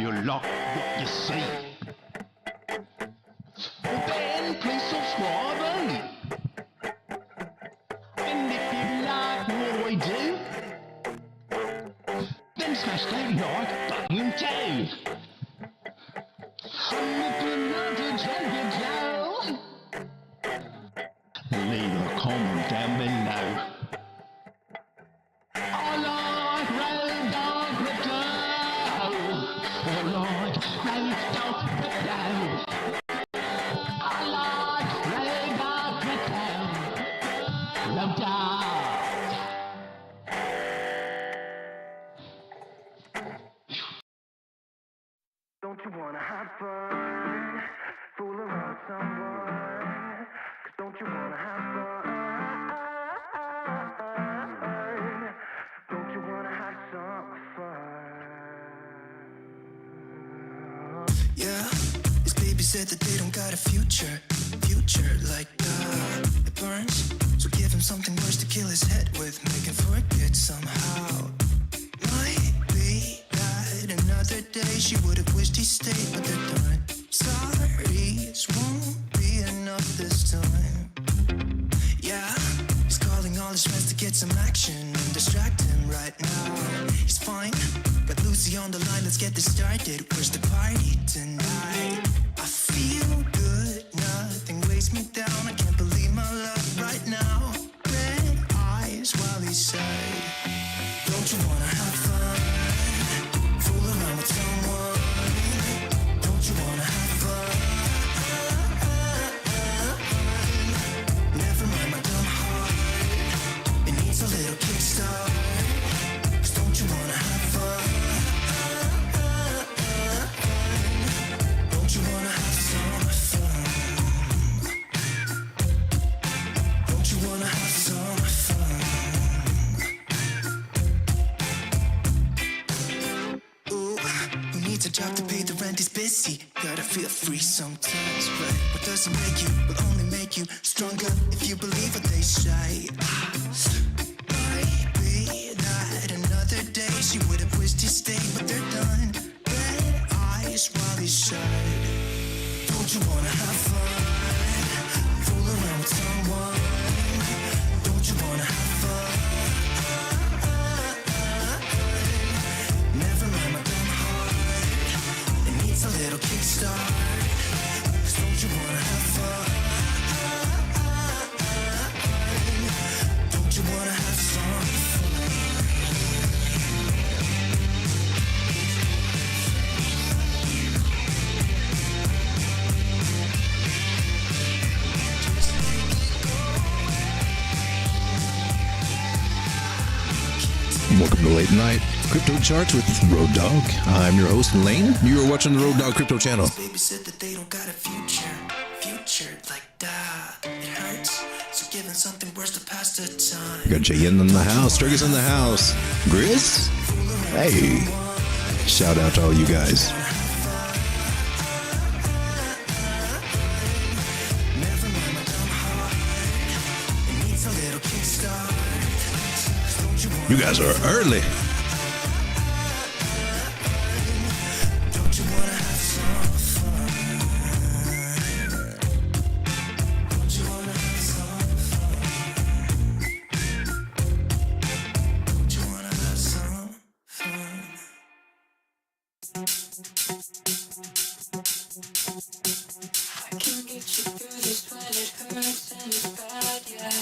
you like what you see, well then please subscribe early. And if you like what I do, then smash that like button too. And if you love to check it out, leave a comment down below. I like Road Dog Crypto. I like Road Dog Crypto. I like Road Dog Crypto. Road Dog. Don't you wanna have fun? Fool around with someone? 'Cause don't you wanna have fun? Don't you wanna have some fun? Yeah, his baby said that they don't got a future like it burns. So give him something worse to kill his head with, make him forget somehow. Might be that another day she would have wished he stayed, but they're done. Sorries won't be enough this time. Yeah, he's calling all his friends to get some action and distract him right now. He's fine, got Lucy on the line, let's get this started. Where's the party tonight? I feel good, nothing weighs me down. I can't believe my luck right now. Red eyes while he said, don't you wanna have fun? Fool around with someone? Don't you wanna have fun? Never mind my dumb heart, it needs a little kickstart. 'Cause don't you wanna have fun? Don't you wanna have some fun? Don't you wanna have some fun? Ooh, who needs a job to pay the rent? He's busy. Gotta feel free sometimes, right? What doesn't make you will only make you stronger if you believe what they say. Might be that another day she would have wished he stayed, but they're done. Red eyes while he said, don't you wanna have fun? Fool around with someone? Don't you wanna have fun? Never mind my dumb heart, it needs a little kickstart. 'Cause don't you wanna have fun? Don't you wanna have some fun? Welcome to Late Night Crypto Charts with Road Dog. I'm your host, Lane. You are watching the Road Dog Crypto channel. Baby said that they don't got a future like that. It hurts, so give him something worse to pass the time. Got Jay in the house. Striggus in the house. Grizz? Hey. Shout out to all you guys. Never mind my dumb heart, it needs a little kickstart. Don't you wanna You guys are early. Don't you wanna have some fun? Don't you wanna have some fun? Don't you wanna have some fun? I can get you through this when it hurts and it's bad, yeah.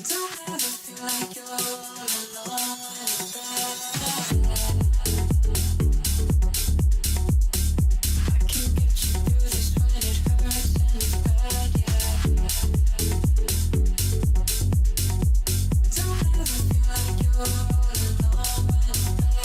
Don't ever feel like you're all alone when it's bad. I can get you through this when it hurts and it's bad, yeah. Don't ever feel like you're all alone when it's bad.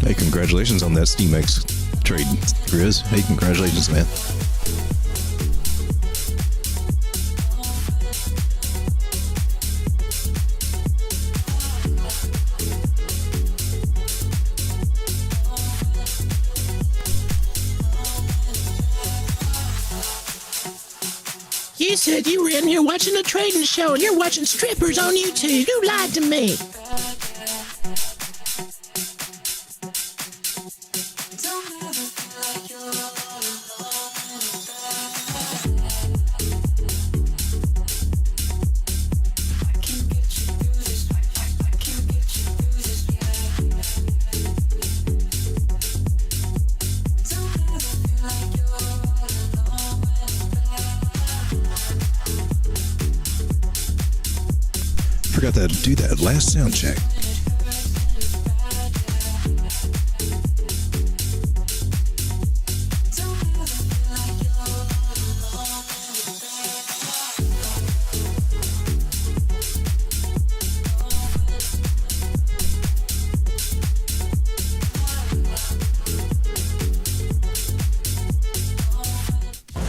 Hey, congratulations on that SteamX trade, Grizz. Hey, congratulations, man. You said you were in here watching a trading show and you're watching strippers on YouTube. You lied to me. Forgot to do that last sound check.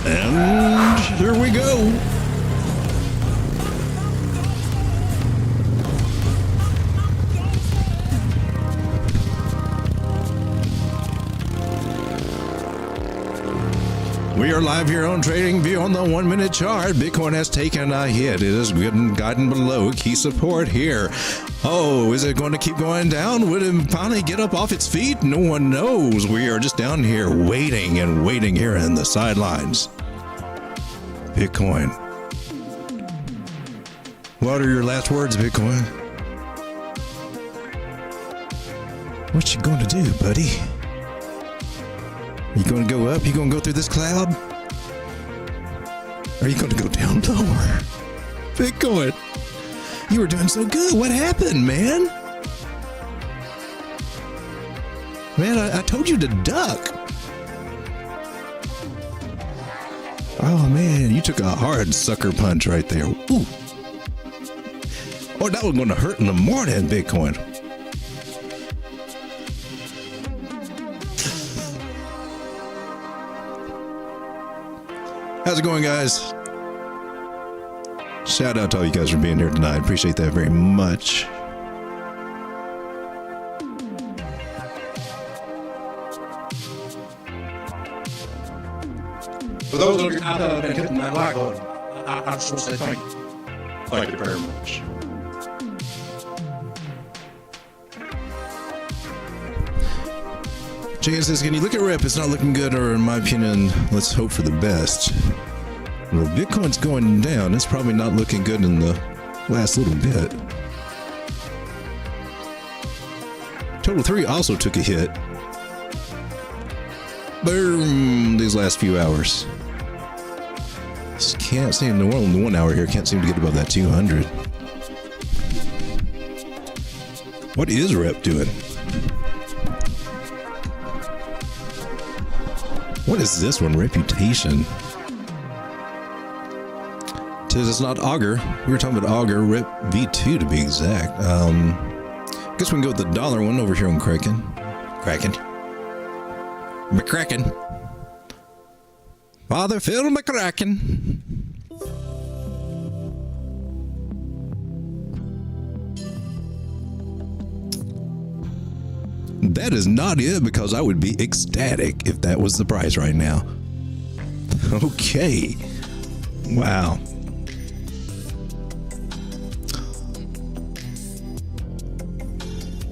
And here we go. We are live here on TradingView on the 1 minute chart. Bitcoin has taken a hit. It is gotten below key support here. Oh, is it going to keep going down? Would it finally get up off its feet? No one knows. We are just down here waiting and waiting here in the sidelines. Bitcoin. What are your last words, Bitcoin? What you going to do, buddy? You going to go up? You going to go through this cloud? Or are you going to go down lower? Bitcoin, you were doing so good. What happened, man? Man, I told you to duck. Oh, man, you took a hard sucker punch right there. Ooh. Oh, that was going to hurt in the morning, Bitcoin. How's it going, guys? Shout out to all you guys for being here tonight. Appreciate that very much. For those of you out there that have been hitting that like button, I just want to say thank you. Thank you very much. Jay says, can you look at rep? It's not looking good, or in my opinion, let's hope for the best. Well, Bitcoin's going down. It's probably not looking good in the last little bit. Total 3 also took a hit. Boom! These last few hours. Just can't seem to, in the 1 hour here, can't seem to get above that 200. What is rep doing? What is this one? Reputation. Tis it's not Augur. We were talking about Augur, Rep V2 to be exact. Guess we can go with the dollar one over here on Kraken. McCracken. Father Phil McCracken. That is not it, because I would be ecstatic if that was the price right now. Okay. Wow.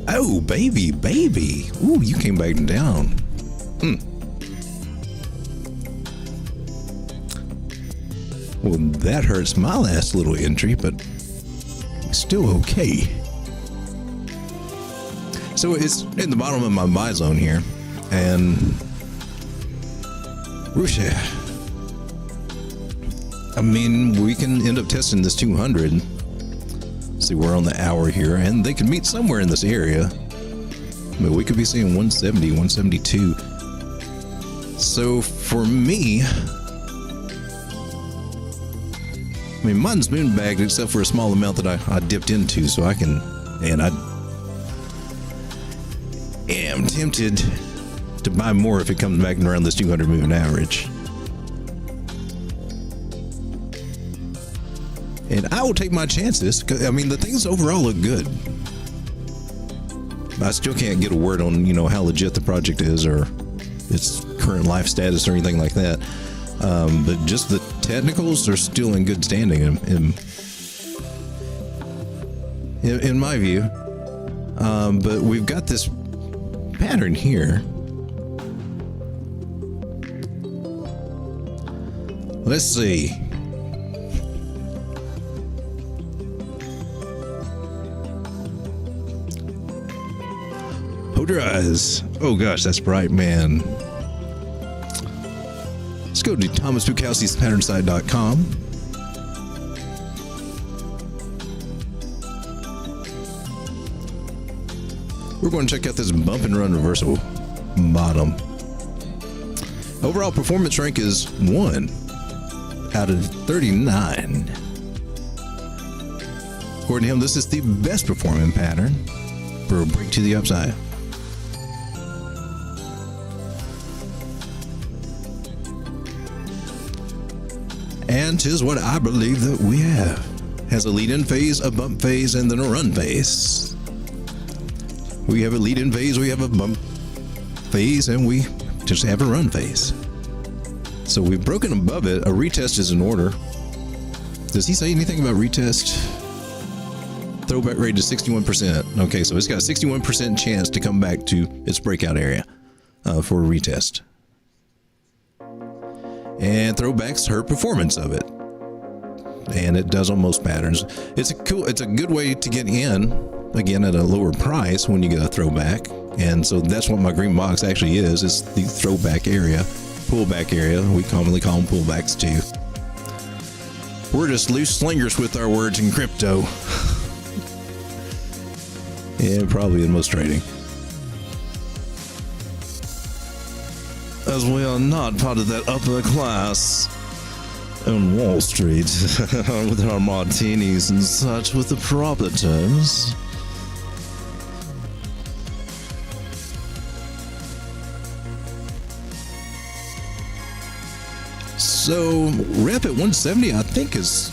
Oh, baby. Ooh, you came back down. Well, that hurts my last little entry, but still okay. So it's in the bottom of my buy zone here, and I mean, we can end up testing this 200. See, we're on the hour here, and they could meet somewhere in this area. But we could be seeing 170, 172. So for me, I mean, mine's moon bagged except for a small amount that I dipped into, so I can, am tempted to buy more if it comes back around this 200 moving average. And I will take my chances, because I mean, the things overall look good. I still can't get a word on, how legit the project is or its current life status or anything like that. But just the technicals are still in good standing in my view. But we've got this pattern here. Let's see. Hold your eyes. Oh gosh, that's bright, man. Let's go to Thomas Bukowski's patternside.com. We're going to check out this bump and run reversal bottom. Overall performance rank is 1 out of 39. According to him, this is the best performing pattern for a break to the upside. And 'tis what I believe that we have. Has a lead-in phase, a bump phase, and then a run phase. We have a lead-in phase, we have a bump phase, and we just have a run phase. So we've broken above it. A retest is in order. Does he say anything about retest? Throwback rate is 61%. Okay, so it's got a 61% chance to come back to its breakout area for a retest. And throwbacks hurt performance of it, and it does on most patterns. It's a good way to get in again at a lower price when you get a throwback, and so that's what my green box actually is. It's the throwback area, pullback area. We commonly call them pullbacks too. We're just loose slingers with our words in crypto. Yeah, probably in most trading. As we are not part of that upper class on Wall Street with our martinis and such with the proper terms. So, rep at 170, I think, is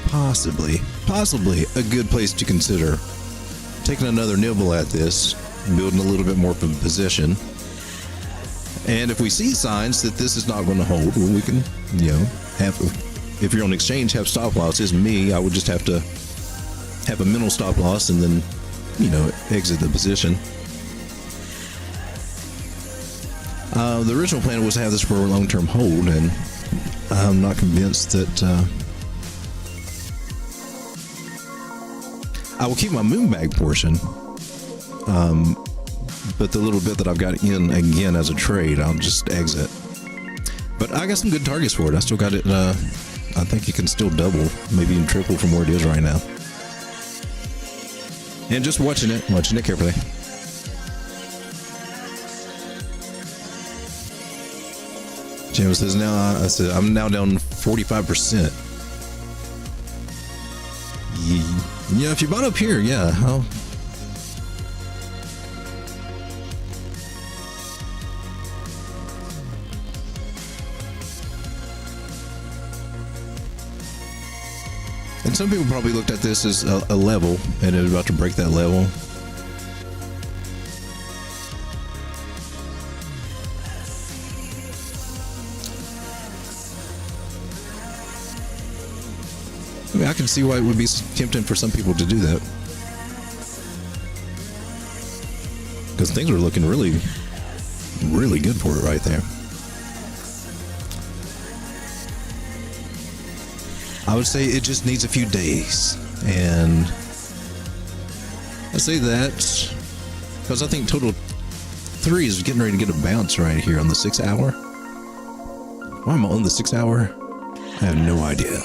possibly a good place to consider taking another nibble at this, building a little bit more of a position. And if we see signs that this is not going to hold, well, we can, have, if you're on exchange, have stop losses. Me, I would just have to have a mental stop loss and then, exit the position. The original plan was to have this for a long-term hold, and I'm not convinced that I will keep my moon bag portion. But the little bit that I've got in again as a trade, I'll just exit. But I got some good targets for it. I still got it. I think it can still double, maybe even triple from where it is right now. And just watching it carefully. Jim says I'm now down 45%. Yeah, if you bought up here, yeah. And some people probably looked at this as a level, and it was about to break that level. I mean, I can see why it would be tempting for some people to do that, because things are looking really, really good for it right there. I would say it just needs a few days, and I say that because I think total 3 is getting ready to get a bounce right here on the 6 hour. Why am I on the 6 hour? I have no idea.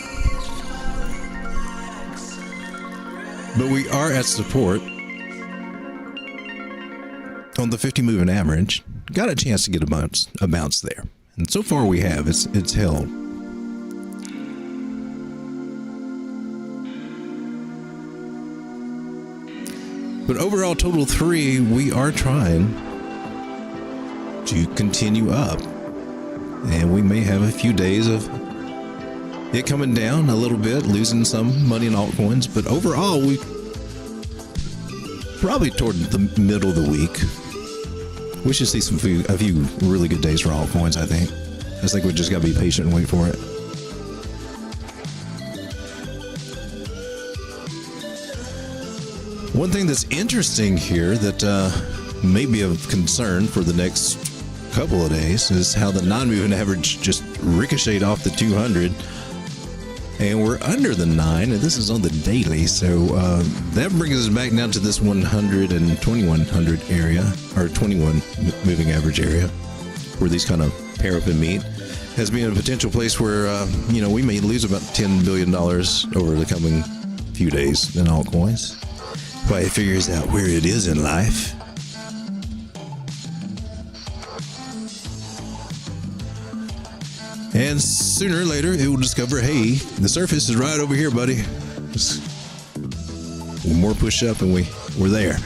But we are at support on the 50 moving average. Got a chance to get a bounce there, and so far we have. It's held. But overall, total 3, we are trying to continue up. And we may have a few days of it coming down a little bit, losing some money in altcoins. But overall, we probably toward the middle of the week, we should see a few really good days for altcoins, I think. I just think we just got to be patient and wait for it. One thing that's interesting here that may be of concern for the next couple of days is how the non-moving average just ricocheted off the 200, and we're under the 9, and this is on the daily, so that brings us back down to this 100 and 2100 area, or 21 moving average area, where these kind of pair up and meet, as being a potential place where we may lose about $10 billion over the coming few days in altcoins. Why, it figures out where it is in life. And sooner or later, it will discover, hey, the surface is right over here, buddy. Just one more push up and we're there.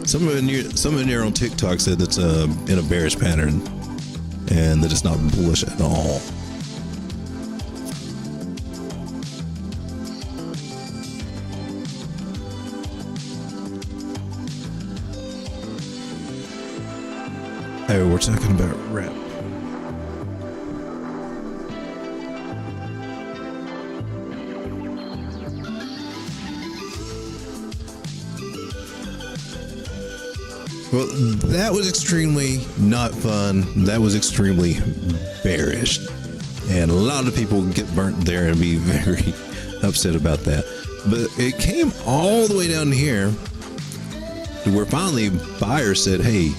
Someone here on TikTok said that's in a bearish pattern and that it's not bullish at all. Oh, we're talking about rep. Well, that was extremely not fun. That was extremely bearish. And a lot of people get burnt there and be very upset about that. But it came all the way down here to where finally buyers said, hey,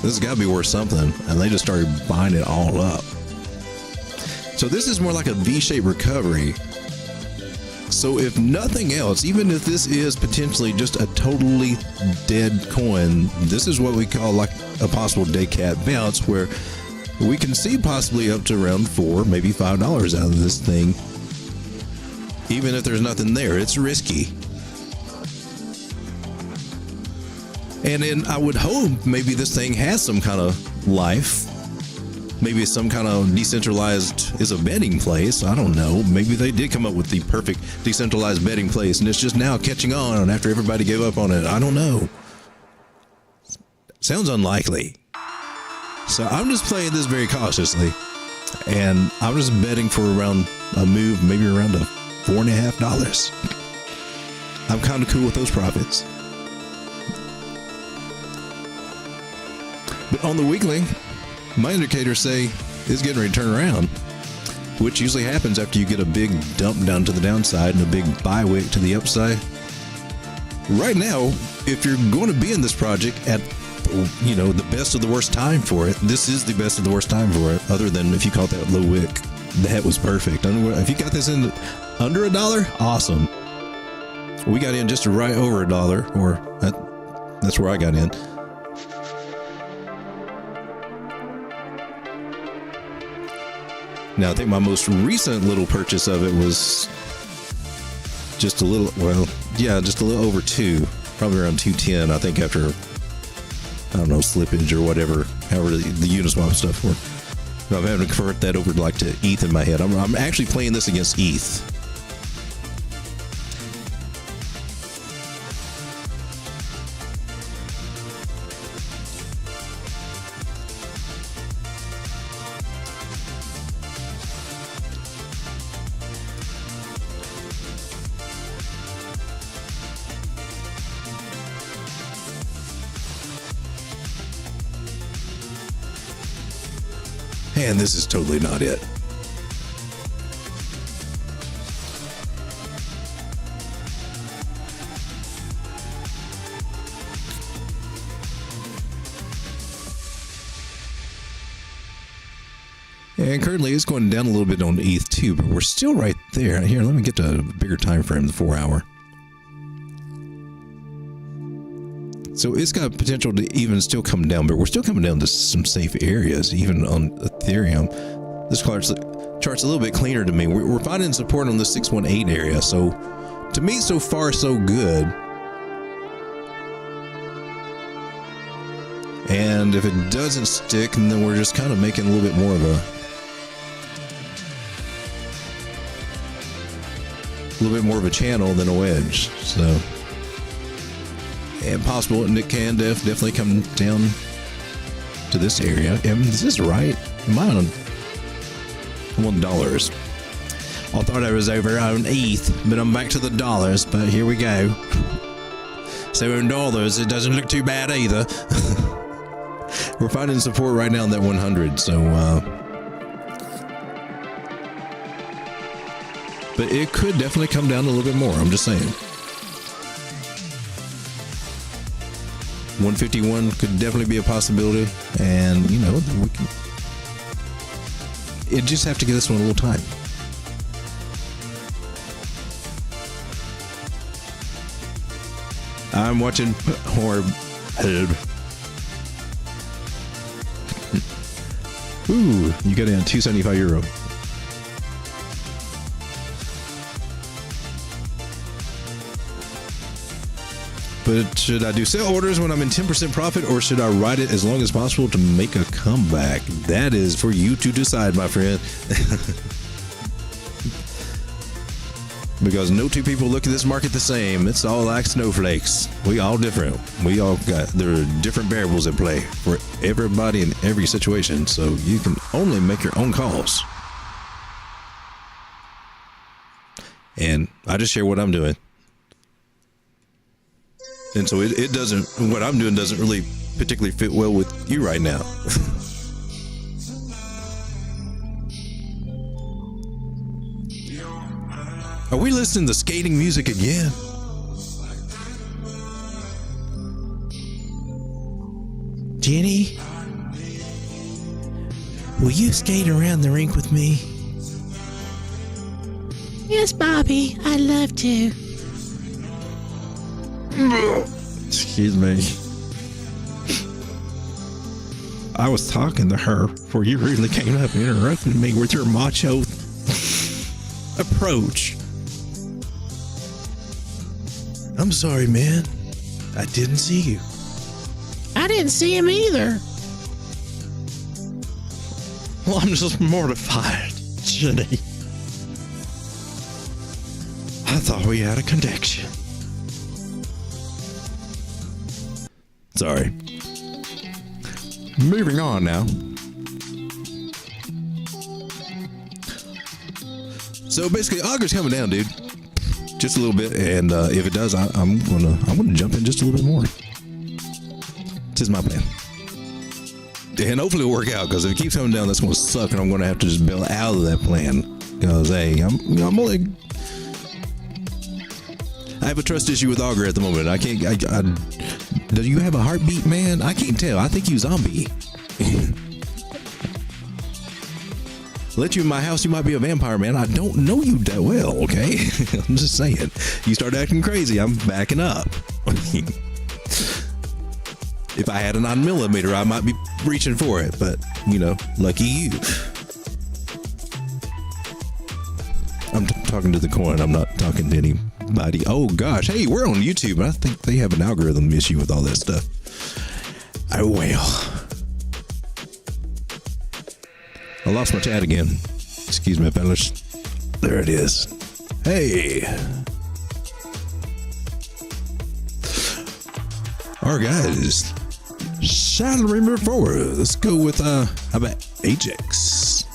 this has got to be worth something, and they just started buying it all up. So this is more like a V-shaped recovery. So if nothing else, even if this is potentially just a totally dead coin, this is what we call like a possible dead cat bounce, where we can see possibly up to around $4, maybe $5 out of this thing. Even if there's nothing there, it's risky. And then I would hope maybe this thing has some kind of life. Maybe some kind of decentralized is a betting place. I don't know. Maybe they did come up with the perfect decentralized betting place and it's just now catching on after everybody gave up on it. I don't know. Sounds unlikely. So I'm just playing this very cautiously. And I'm just betting for around a move, maybe around a $4.50. I'm kind of cool with those profits. But on the weekly, my indicators say it's getting ready to turn around, which usually happens after you get a big dump down to the downside and a big buy wick to the upside. Right now, if you're going to be in this project at, the best of the worst time for it, this is the best of the worst time for it, other than if you caught that low wick. That was perfect. If you got this in under $1, awesome. We got in just right over $1, or that's where I got in. Now, I think my most recent little purchase of it was just a little over 2, probably around 210, I think, after, I don't know, slippage or whatever, however the Uniswap stuff worked. I'm having to convert that over to ETH in my head. I'm actually playing this against ETH. And this is totally not it. And currently it's going down a little bit on ETH too, but we're still right there. Here, let me get to a bigger time frame, the 4 hour. So it's got potential to even still come down, but we're still coming down to some safe areas, even on Ethereum. This chart's a little bit cleaner to me. We're finding support on the 618 area, so to me, so far, so good. And if it doesn't stick, then we're just kind of making a little bit more of a channel than a wedge. So, and possible, and it can definitely come down to this area. Is this right? Am I on $1? I thought I was over on ETH, but I'm back to the dollars. But here we go. $7. It doesn't look too bad either. We're finding support right now in that 100. So, but it could definitely come down a little bit more. I'm just saying. 151 could definitely be a possibility, and we can. It just have to give this one a little time. I'm watching horror. Ooh, you got in €275. But should I do sell orders when I'm in 10% profit, or should I ride it as long as possible to make a comeback? That is for you to decide, my friend. Because no two people look at this market the same. It's all like snowflakes. We all different. There are different variables at play for everybody in every situation. So you can only make your own calls. And I just share what I'm doing. And so it doesn't, what I'm doing doesn't really particularly fit well with you right now. Are we listening to skating music again? Jenny, will you skate around the rink with me? Yes, Bobby, I'd love to. Excuse me. I was talking to her before you really came up and interrupted me with your macho approach. I'm sorry, man. I didn't see you. I didn't see him either. Well, I'm just mortified, Jenny. I thought we had a connection. Sorry. Moving on now. So basically, Auger's coming down, dude. Just a little bit, and if it does, I'm gonna jump in just a little bit more. This is my plan, and hopefully it'll work out. Because if it keeps coming down, that's gonna suck, and I'm gonna have to just bail out of that plan. Because hey, I'm only. I have a trust issue with Auger at the moment. I can't. Do you have a heartbeat, man? I can't tell. I think you zombie. Let you in my house, you might be a vampire, man. I don't know you that well, okay? I'm just saying. You start acting crazy, I'm backing up. If I had a 9mm, I might be reaching for it, but, lucky you. I'm talking to the coin. I'm not talking to anybody. Oh, gosh. Hey, we're on YouTube. I think they have an algorithm issue with all that stuff. Oh, well. I lost my chat again. Excuse me, fellas. There it is. Hey. All right, guys. Salary move forward. Let's go with, how about Ajax?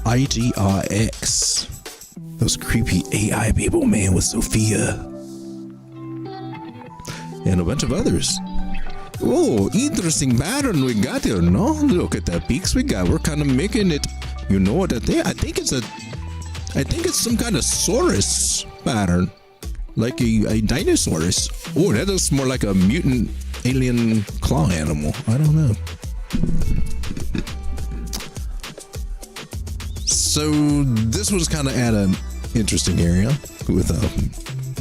IGRX. Those creepy AI people, man, with Sophia. And a bunch of others. Oh, interesting pattern we got here, no? Look at the peaks we got. We're kind of making it. You know what I think? I think it's some kind of saurus pattern. Like a dinosaurus. Oh, that looks more like a mutant alien claw animal. I don't know. So this was kind of at an interesting area with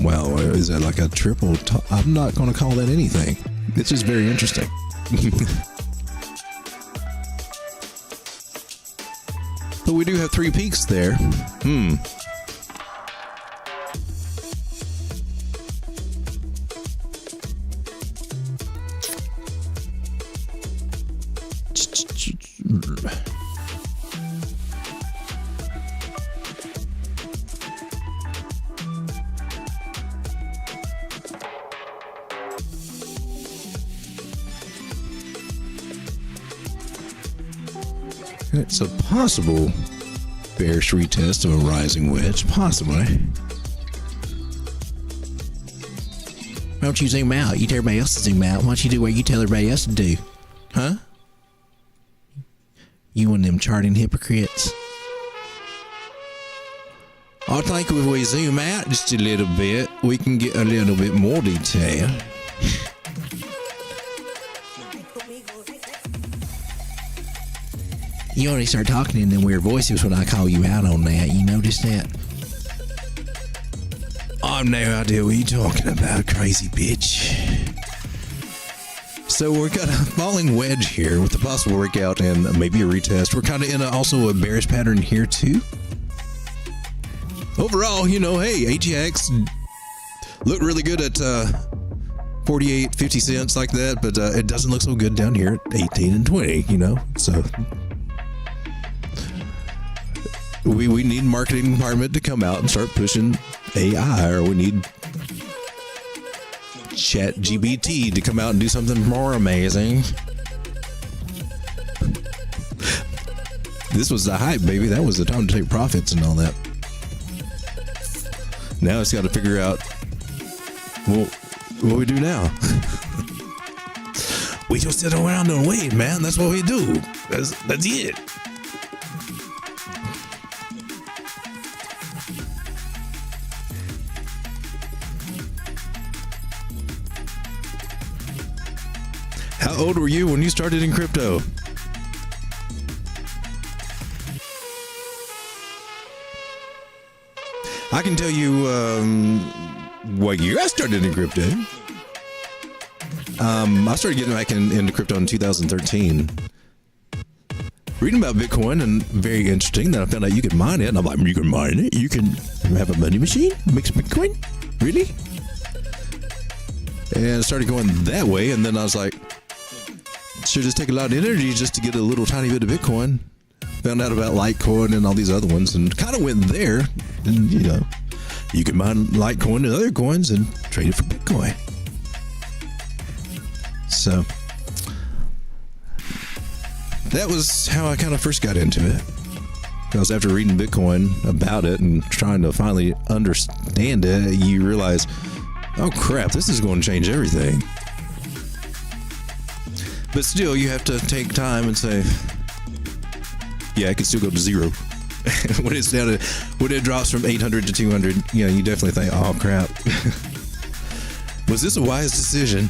wow, is that like a triple top? I'm not going to call that anything. It's just very interesting. But we do have 3 peaks there. It's a possible bearish retest of a rising wedge, possibly. Why don't you zoom out? You tell everybody else to zoom out. Why don't you do what you tell everybody else to do? Huh? You one of them charting hypocrites. I think if we zoom out just a little bit, we can get a little bit more detail. You already start talking in them weird voices when I call you out on that. You noticed that? I've no idea what you're talking about, crazy bitch. So we're got a falling wedge here with a possible workout and maybe a retest. We're kind of in also a bearish pattern here too. Overall, you know, hey, AGX looked really good at 48, 50 cents like that, but it doesn't look so good down here at 18 and 20, you know, so we need marketing department to come out and start pushing AI, or we need ChatGPT to come out and do something more amazing. This was the hype, baby. That was the time to take profits and all that. Now it's got to figure out, well, what we do now. We just sit around and wait, man. That's what we do. That's it. How old were you when you started in crypto? I can tell you what year I started in crypto. I started getting back into crypto in 2013. Reading about Bitcoin, and very interesting that I found out you could mine it. And I'm like, you can mine it? You can have a money machine? Mix Bitcoin? Really? And I started going that way, and then I was like, should just take a lot of energy just to get a little tiny bit of Bitcoin. Found out about Litecoin and all these other ones, and kind of went there. And you know, you can mine Litecoin and other coins and trade it for Bitcoin. So that was how I kind of first got into it. Because after reading Bitcoin about it and trying to finally understand it, you realize, oh crap, this is going to change everything. But still, you have to take time and say, yeah, I can still go to zero. When it's down to, when it drops from 800 to 200, you know, you definitely think, oh crap. Was this a wise decision?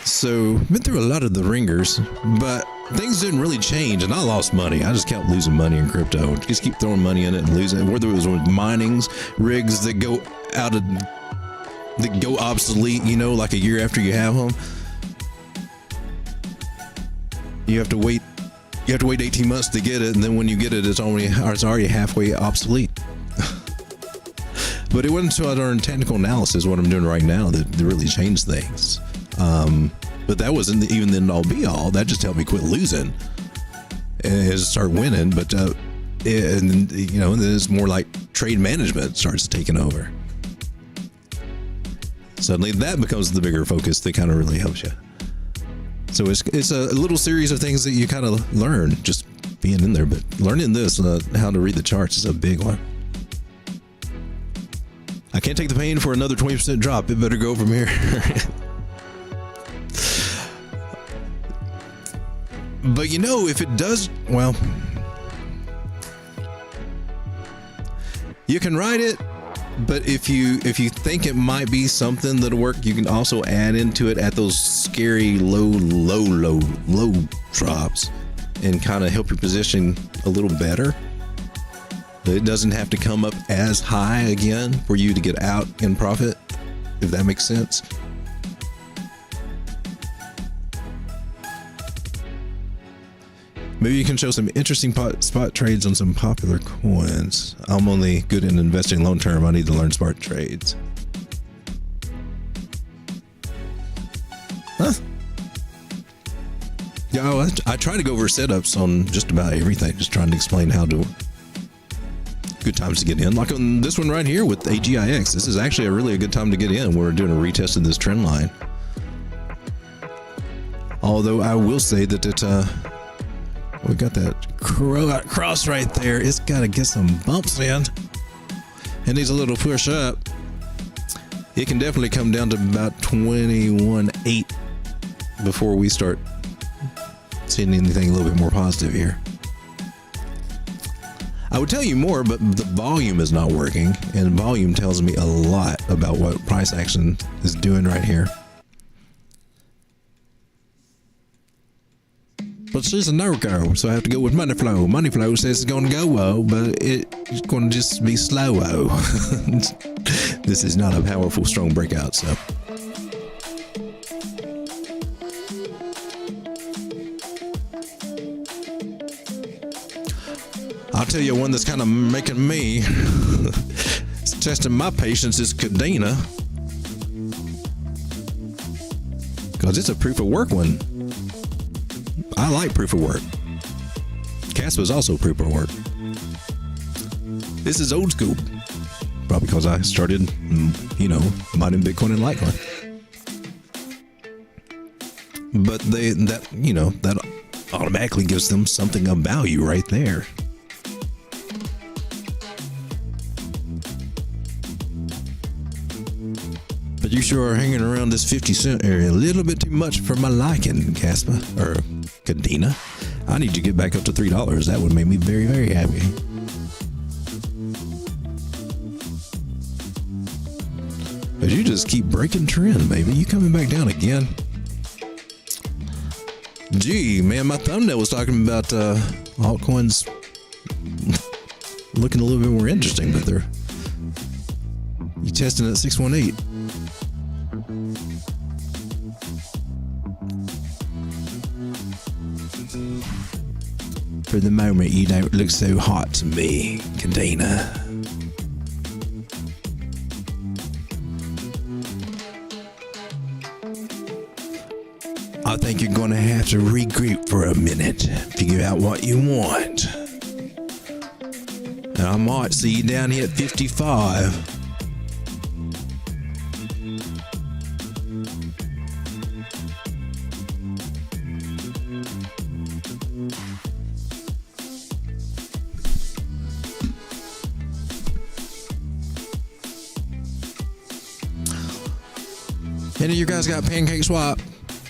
So, been through a lot of the ringers, but things didn't really change, and I lost money. I just kept losing money in crypto. Just keep throwing money in it and losing it. Whether it was with minings, rigs that go out of, that go obsolete, you know, like a year after you have them. You have to wait 18 months to get it, and then when you get it, it's already halfway obsolete. But it wasn't until I learned technical analysis, what I'm doing right now, that really changed things. But that wasn't even the end all be all. That just helped me quit losing and start winning. But and you know, then it's more like trade management starts taking over. Suddenly, that becomes the bigger focus that kind of really helps you. So it's a little series of things that you kind of learn just being in there. But learning this, how to read the charts, is a big one. I can't take the pain for another 20% drop. It better go from here. But you know, if it does, well, you can write it. But if you think it might be something that'll work, you can also add into it at those scary low drops and kind of help your position a little better. It doesn't have to come up as high again for you to get out in profit, if that makes sense. Maybe you can show some interesting spot trades on some popular coins. I'm only good in investing long term. I need to learn smart trades. Huh? Yeah, I try to go over setups on just about everything, just trying to explain how to good times to get in. Like on this one right here with AGIX, this is actually a really good time to get in. We're doing a retest of this trend line. Although I will say that we got that cross right there. It's got to get some bumps in. It needs a little push up. It can definitely come down to about 21.8 before we start seeing anything a little bit more positive here. I would tell you more, but the volume is not working, and volume tells me a lot about what price action is doing right here. But she's a no-go, so I have to go with money flow. Money flow says it's going to go, but it's going to just be slow. This is not a powerful, strong breakout, so. I'll tell you one that's kind of making me testing my patience is Cadena, because it's a proof of work one. I like proof of work. Caspa is also proof of work. This is old school, probably because I started, mining Bitcoin and Litecoin. But that automatically gives them something of value right there. But you sure are hanging around this 50 cent area a little bit too much for my liking, Caspa, or Cadena. I need to get back up to $3. That would make me very, very happy. But you just keep breaking trend, baby. You coming back down again. Gee, man, my thumbnail was talking about altcoins looking a little bit more interesting, but you testing at 618. For the moment, you don't look so hot to me, Cadena. I think you're going to have to regroup for a minute, figure out what you want. And I might see you down here at 55. Any of you guys got Pancake Swap?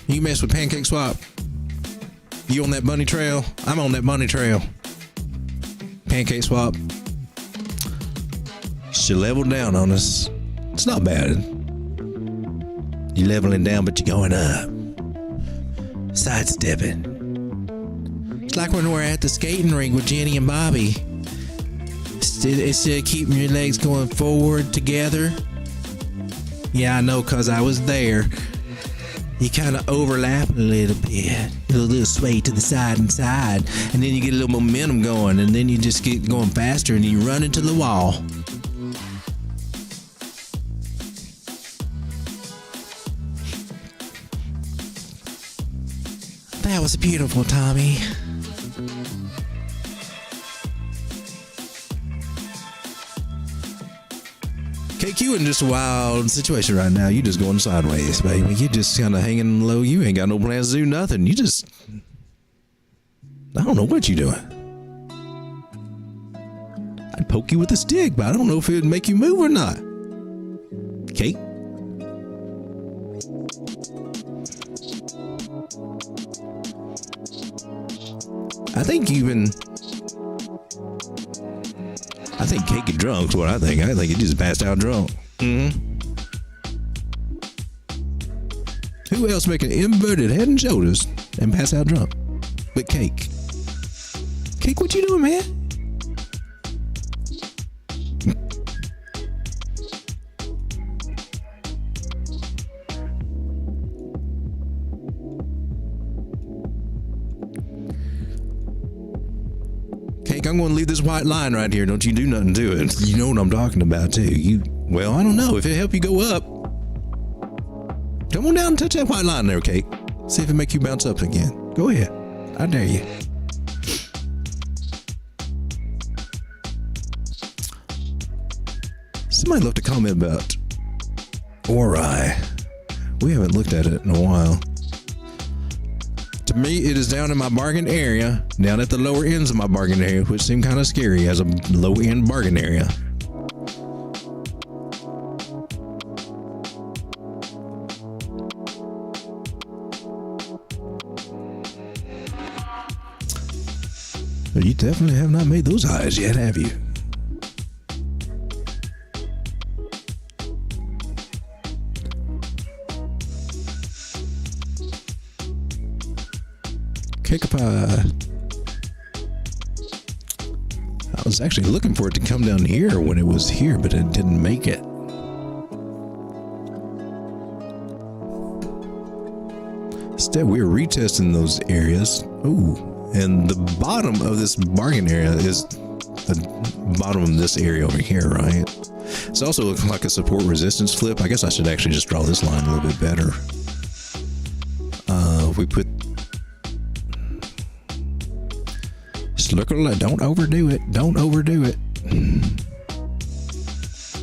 You mess with Pancake Swap? You on that bunny trail? I'm on that bunny trail. Pancake Swap. She leveled down on us. It's not bad. You're leveling down, but you're going up. Sidestepping. It's like when we're at the skating rink with Jenny and Bobby. Instead of keeping your legs going forward together. Yeah, I know, because I was there. You kind of overlap a little bit. A little sway to the side and side. And then you get a little momentum going. And then you just get going faster and you run into the wall. That was beautiful, Tommy. KQ in just a wild situation right now. You just going sideways, baby. You just kind of hanging low. You ain't got no plans to do nothing. You just, I don't know what you doing. I'd poke you with a stick, but I don't know if it would make you move or not. Kate? I think Cake is drunk's what I think. I think he just passed out drunk. Who else making inverted head and shoulders and pass out drunk? But Cake. Cake, what you doing, man? I'm going to leave this white line right here. Don't you do nothing to it. You know what I'm talking about, too. Well, I don't know. If it help you go up, come on down and touch that white line there, Kate. See if it make you bounce up again. Go ahead. I dare you. Somebody left a comment about Ori. We haven't looked at it in a while. To me, it is down in my bargain area, down at the lower ends of my bargain area, which seem kind of scary as a low-end bargain area. You definitely have not made those highs yet, have you? Cake pie. I was actually looking for it to come down here when it was here, but it didn't make it. Instead, we were retesting those areas. Ooh. And the bottom of this bargain area is the bottom of this area over here, right? It's also looking like a support resistance flip. I guess I should actually just draw this line a little bit better. If we put... Just look, don't overdo it. Don't overdo it.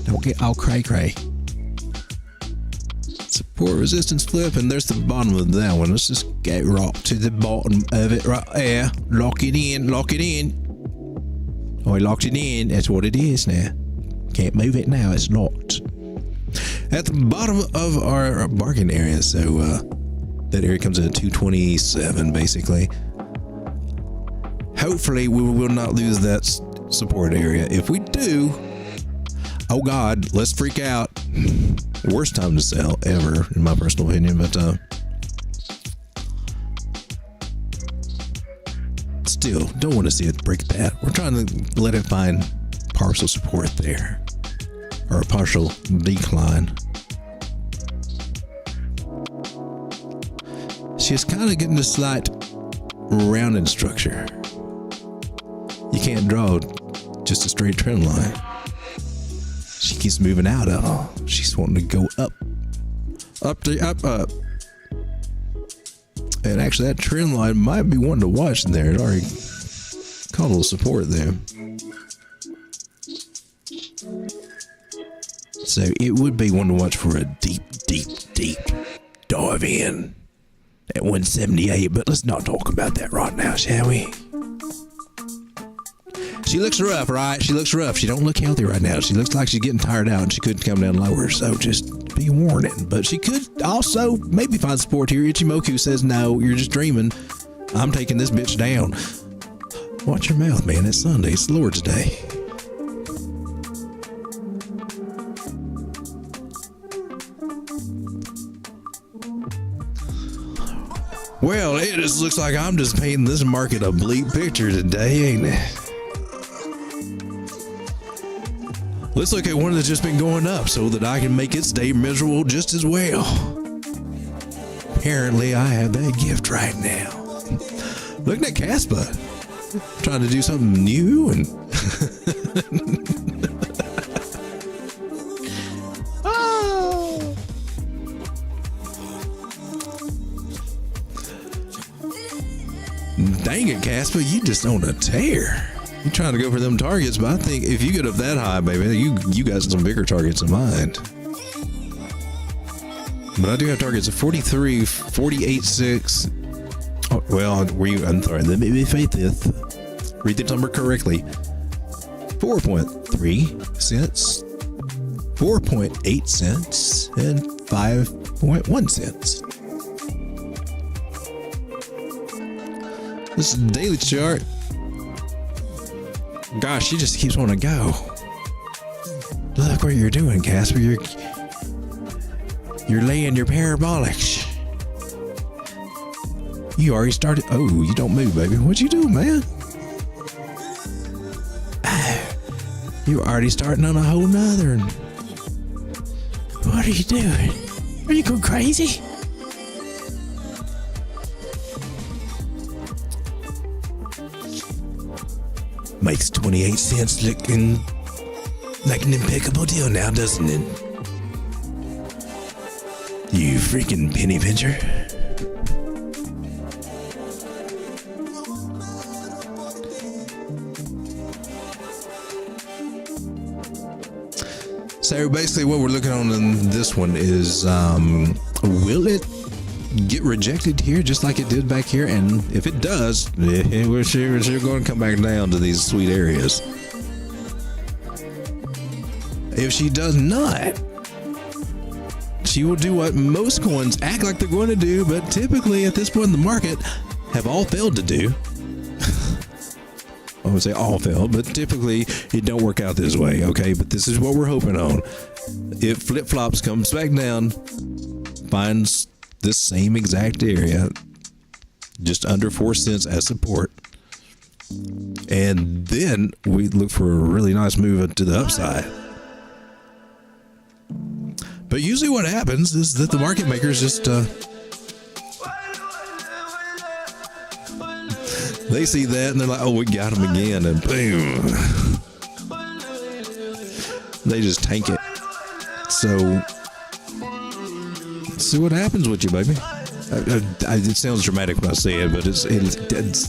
Don't get all cray-cray. Support resistance flip, and there's the bottom of that one. Let's just get right to the bottom of it right there. Lock it in, lock it in. Oh, he locked it in. That's what it is now. Can't move it now, it's locked. At the bottom of our bargain area, so that area comes in at 227 basically. Hopefully we will not lose that support area. If we do, oh God, let's freak out. Worst time to sell ever, in my personal opinion, but still, don't want to see it break that. We're trying to let it find partial support there, or a partial decline. She's kind of getting a slight rounded structure. You can't draw just a straight trend line. She keeps moving out. Oh, she's wanting to go up. Up to up. And actually, that trend line might be one to watch in there. It already caught a little support there. So it would be one to watch for a deep dive in at 178. But let's not talk about that right now, shall we? She looks rough, right? She looks rough. She don't look healthy right now. She looks like she's getting tired out and she couldn't come down lower. So just be warning. But she could also maybe find support here. Ichimoku says, no, you're just dreaming. I'm taking this bitch down. Watch your mouth, man. It's Sunday. It's the Lord's Day. Well, it just looks like I'm just painting this market a bleak picture today, ain't it? Let's look at one that's just been going up so that I can make it stay miserable just as well. Apparently, I have that gift right now. Looking at Caspa, trying to do something new and... Oh. Dang it, Caspa, you just on a tear. You're trying to go for them targets, but I think if you get up that high, baby, you got some bigger targets in mind. But I do have targets of 43, 48.6. Oh, well, I'm sorry, let me be faithful. Read the number correctly. 4.3 cents, 4.8 cents, and 5.1 cents. This is the daily chart. Gosh, she just keeps wanting to go. Look what you're doing, Casper. You're laying your parabolics. You already started. Oh, you don't move, baby. What you do, man? You're already starting on a whole nother. What are you doing? Are you going crazy? Makes 28 cents looking like an impeccable deal now, doesn't it? You freaking penny pincher. So basically what we're looking on in this one is, will it get rejected here just like it did back here? And if it does, we're sure going to come back down to these sweet areas. If she does not, she will do what most coins act like they're going to do, but typically at this point in the market have all failed to do. I would say all failed, but typically it don't work out this way, okay? But this is what we're hoping on. If flip-flops, comes back down, finds this same exact area, just under 4 cents as support, and then we look for a really nice move to the upside. But usually what happens is that the market makers just they see that and they're like, oh, we got them again, and boom, they just tank it. So see what happens with you, baby. It sounds dramatic when I say it, but it's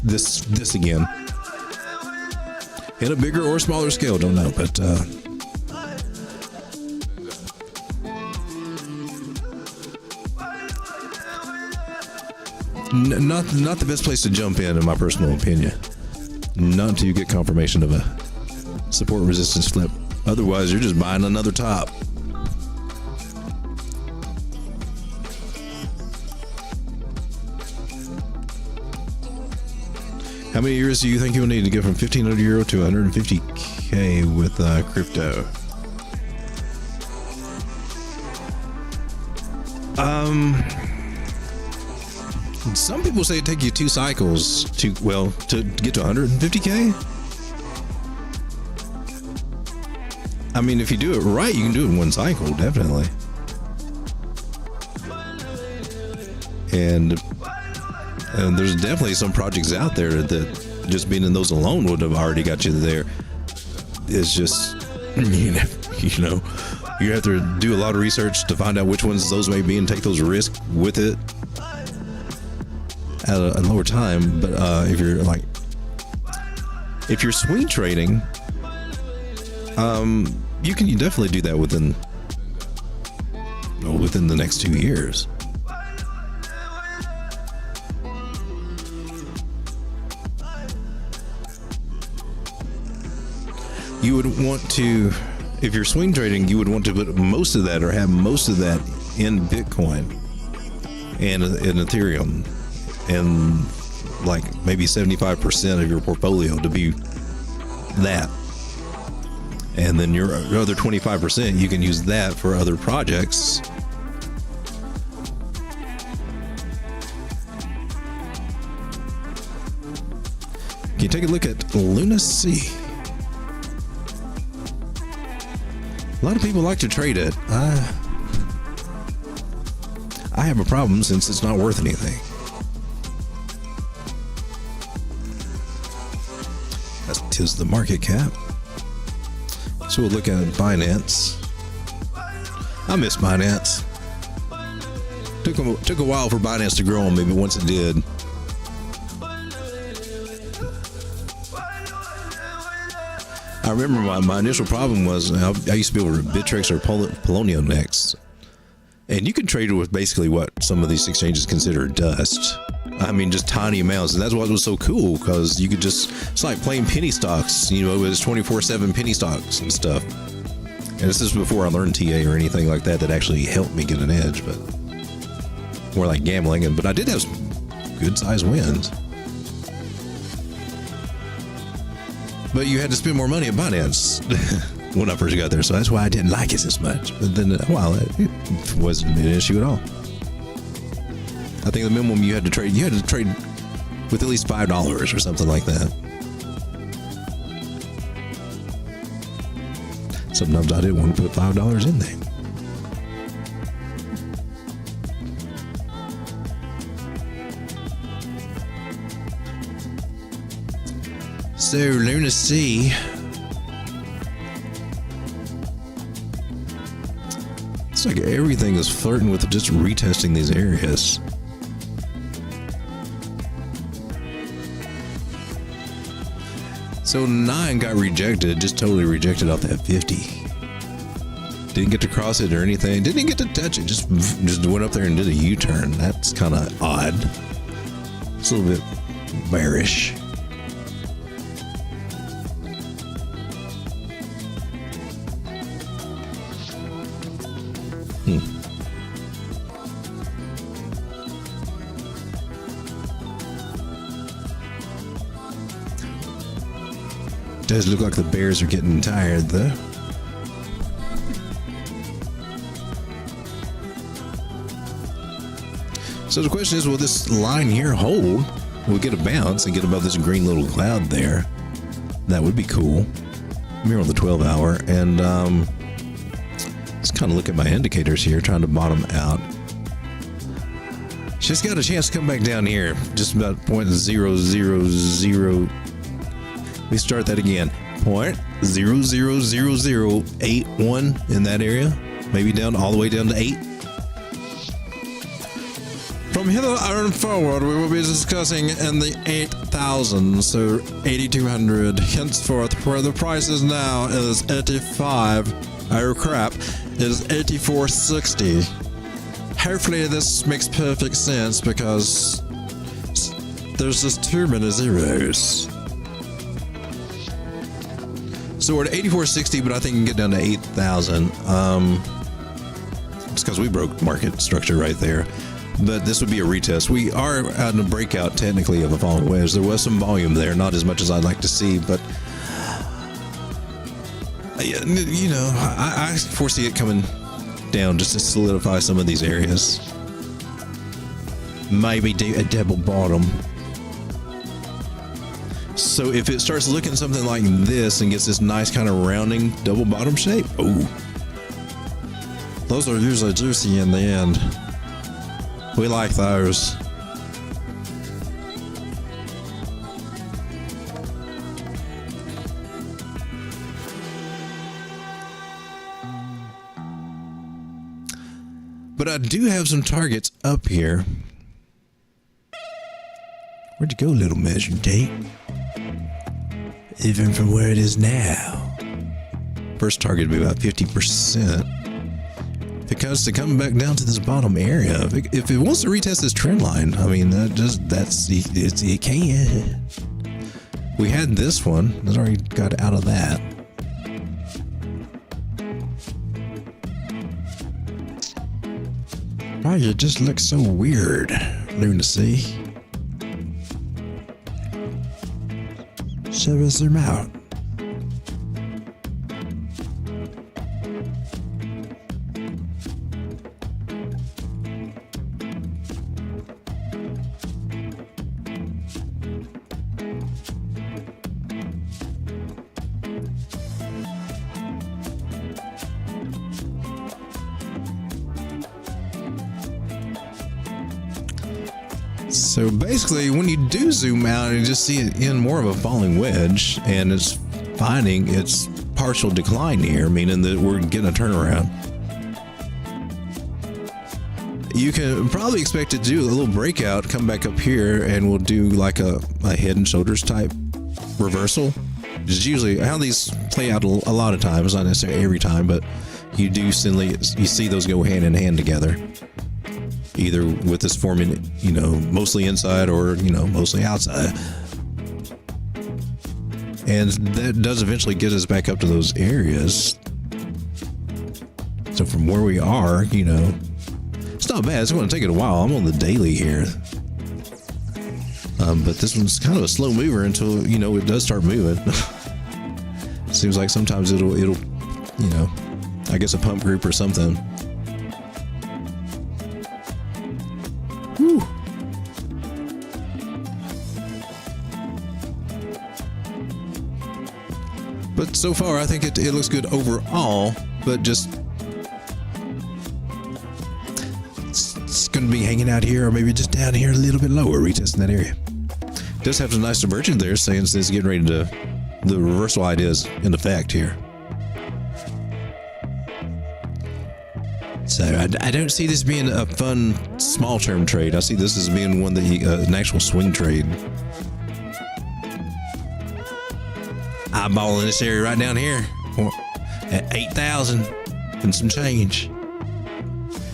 this again. In a bigger or smaller scale, don't know, but not the best place to jump in my personal opinion. Not until you get confirmation of a support resistance flip. Otherwise, you're just buying another top. How many years do you think you'll need to get from 1,500 euro to 150K with crypto? Some people say it take you 2 cycles to get to 150K. I mean, if you do it right, you can do it in 1 cycle, definitely. And there's definitely some projects out there that just being in those alone would have already got you there. It's just, you know, you have to do a lot of research to find out which ones those may be and take those risks with it at a lower time. But if you're swing trading, you can definitely do that within the next 2 years. You would want to, if you're swing trading, you would want to put most of that or have most of that in Bitcoin and in Ethereum, and like maybe 75% of your portfolio to be that. And then your other 25%, you can use that for other projects. Can you take a look at Luna C? A lot of people like to trade it. I have a problem since it's not worth anything. That is the market cap. So we'll look at Binance. I miss Binance. Took a while for Binance to grow on me, but once it did, I remember my initial problem was I used to be able to Bittrex or Polonio next, and you can trade it with basically what some of these exchanges consider dust. I mean, just tiny amounts, and that's what was so cool, because you could it's like playing penny stocks. You know, it was 24/7 penny stocks and stuff. And this is before I learned TA or anything like that actually helped me get an edge, but more like gambling. But I did have some good sized wins. But you had to spend more money at Binance when I first got there, so that's why I didn't like it as much. But then, it wasn't an issue at all. I think the minimum you had to trade with at least $5 or something like that. Sometimes I didn't want to put $5 in there. So, Lunacy. It's like everything is flirting with just retesting these areas. So 9 got rejected, just totally rejected off that 50. Didn't get to cross it or anything. Didn't even get to touch it. Just went up there and did a U-turn. That's kind of odd. It's a little bit bearish. Does look like the bears are getting tired, though. So the question is, will this line here hold? We'll get a bounce and get above this green little cloud there. That would be cool. I'm here on the 12 hour, and let's kind of look at my indicators here, trying to bottom out. She's got a chance to come back down here, just about 0.000. Let me start that again. 0.000081 in that area. Maybe down all the way down to 8. From here on forward, we will be discussing in the 8,000, so 8,200. Henceforth, where the price is now is 85. Oh crap, it is 84.60. Hopefully this makes perfect sense because there's just too many zeros. So we're at 84.60, but I think we can get down to 8,000. It's because we broke market structure right there. But this would be a retest. We are out in a breakout, technically, of a falling wedge. There was some volume there, not as much as I'd like to see, but you know, I foresee it coming down just to solidify some of these areas. Maybe do a double bottom. So if it starts looking something like this and gets this nice kind of rounding double bottom shape, ooh, those are usually juicy in the end. We like those. But I do have some targets up here. Where'd you go, little measuring tape? Even from where it is now. First target would be about 50%. Because to come back down to this bottom area, if it wants to retest this trend line, I mean, it can. We had this one. It already got out of that. Wow, you just look so weird, Lunacy. Shall we zoom out? So basically, when you do zoom out, you just see it in more of a falling wedge, and it's finding its partial decline here, meaning that we're getting a turnaround. You can probably expect it to do a little breakout, come back up here, and we'll do like a head and shoulders type reversal. It's usually how these play out a lot of times, not necessarily every time, but you do see those go hand in hand together. Either with this forming, you know, mostly inside or, you know, mostly outside. And that does eventually get us back up to those areas. So from where we are, you know, it's not bad. It's going to take it a while. I'm on the daily here. But this one's kind of a slow mover until, you know, it does start moving. Seems like sometimes it'll, you know, I guess a pump group or something. Whew. But so far, I think it looks good overall, but just it's going to be hanging out here or maybe just down here a little bit lower, retesting that area. Does have some nice divergence there, saying it's getting ready to, the reversal idea is in effect here. So I don't see this being a fun small term trade. I see this as being one that an actual swing trade. Eyeballing this area right down here at 8,000 and some change.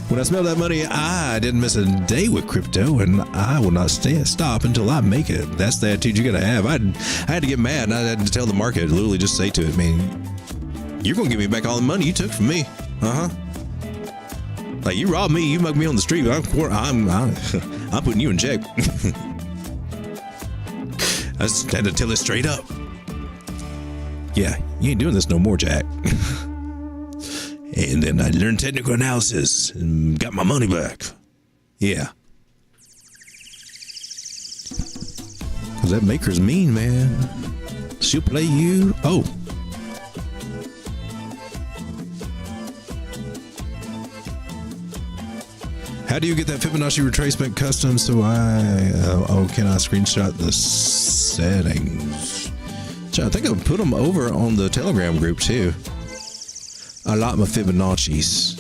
When I smell that money, I didn't miss a day with crypto, and I will not stop until I make it. That's the attitude you gotta have. I had to get mad, and I had to tell the market, literally just say to it, man, you're gonna give me back all the money you took from me. Like, you robbed me, you mugged me on the street. I'm putting you in check. I just had to tell it straight up. Yeah, you ain't doing this no more, Jack. And then I learned technical analysis and got my money back. Yeah. Cause that maker's mean, man. She'll play you. Oh. How do you get that Fibonacci retracement custom? So can I screenshot the settings? I think I put them over on the Telegram group too. I like my Fibonacci's.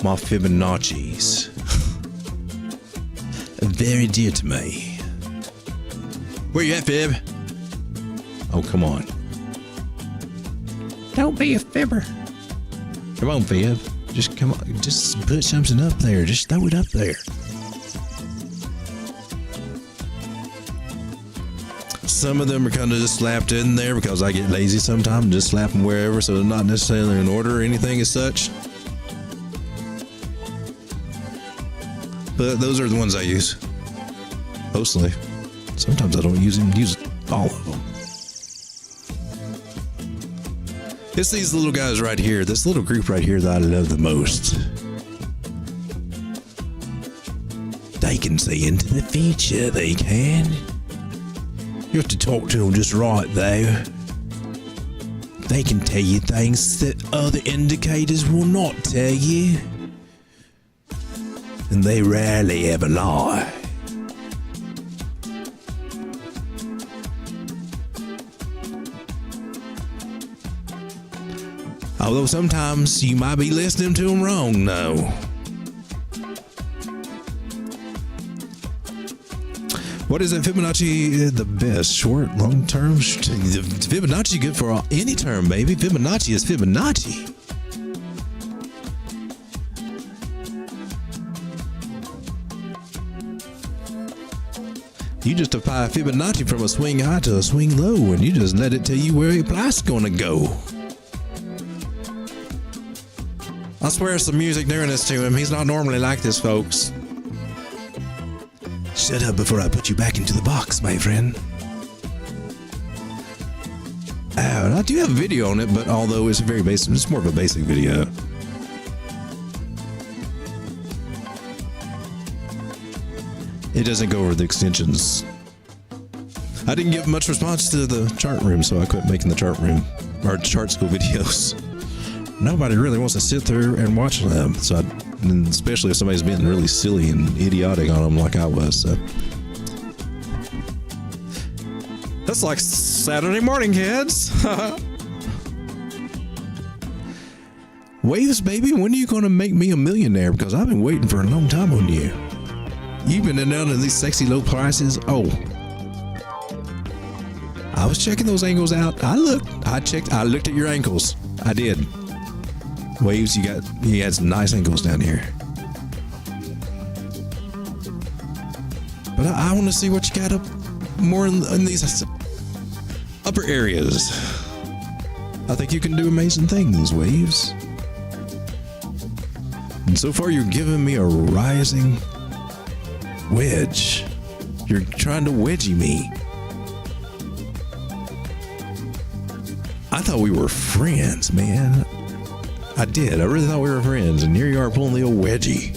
My Fibonacci's. Very dear to me. Where you at, Fib? Oh, come on. Don't be a fibber. Come on, Fib. Just come on. Just put something up there. Just throw it up there. Some of them are kind of just slapped in there because I get lazy sometimes and just slap them wherever, so they're not necessarily in order or anything as such. But those are the ones I use. Mostly. Sometimes I don't use them. Use all of them. It's these little guys right here, this little group right here that I love the most. They can see into the future, they can. You have to talk to them just right, though. They can tell you things that other indicators will not tell you. And they rarely ever lie. Although sometimes you might be listening to them wrong, though. What is that Fibonacci the best? Short, long term? Fibonacci good for any term, baby. Fibonacci is Fibonacci. You just apply Fibonacci from a swing high to a swing low, and you just let it tell you where your price is gonna go. I swear some music doing this to him. He's not normally like this, folks. Shut up before I put you back into the box, my friend. I do have a video on it, but although it's very basic, it's more of a basic video. It doesn't go over the extensions. I didn't get much response to the chart room, so I quit making the chart room or chart school videos. Nobody really wants to sit there and watch them, so and especially if somebody's being really silly and idiotic on them like I was. So that's like Saturday morning, kids. Waves, baby, when are you going to make me a millionaire? Because I've been waiting for a long time on you. You've been down in these sexy low prices. Oh, I was checking those angles out. I looked at your ankles. I did. Waves, you had some nice ankles down here. But I want to see what you got up more in these upper areas. I think you can do amazing things, Waves. And so far you're giving me a rising wedge. You're trying to wedgie me. I thought we were friends, man. I did. I really thought we were friends, and here you are pulling the old wedgie.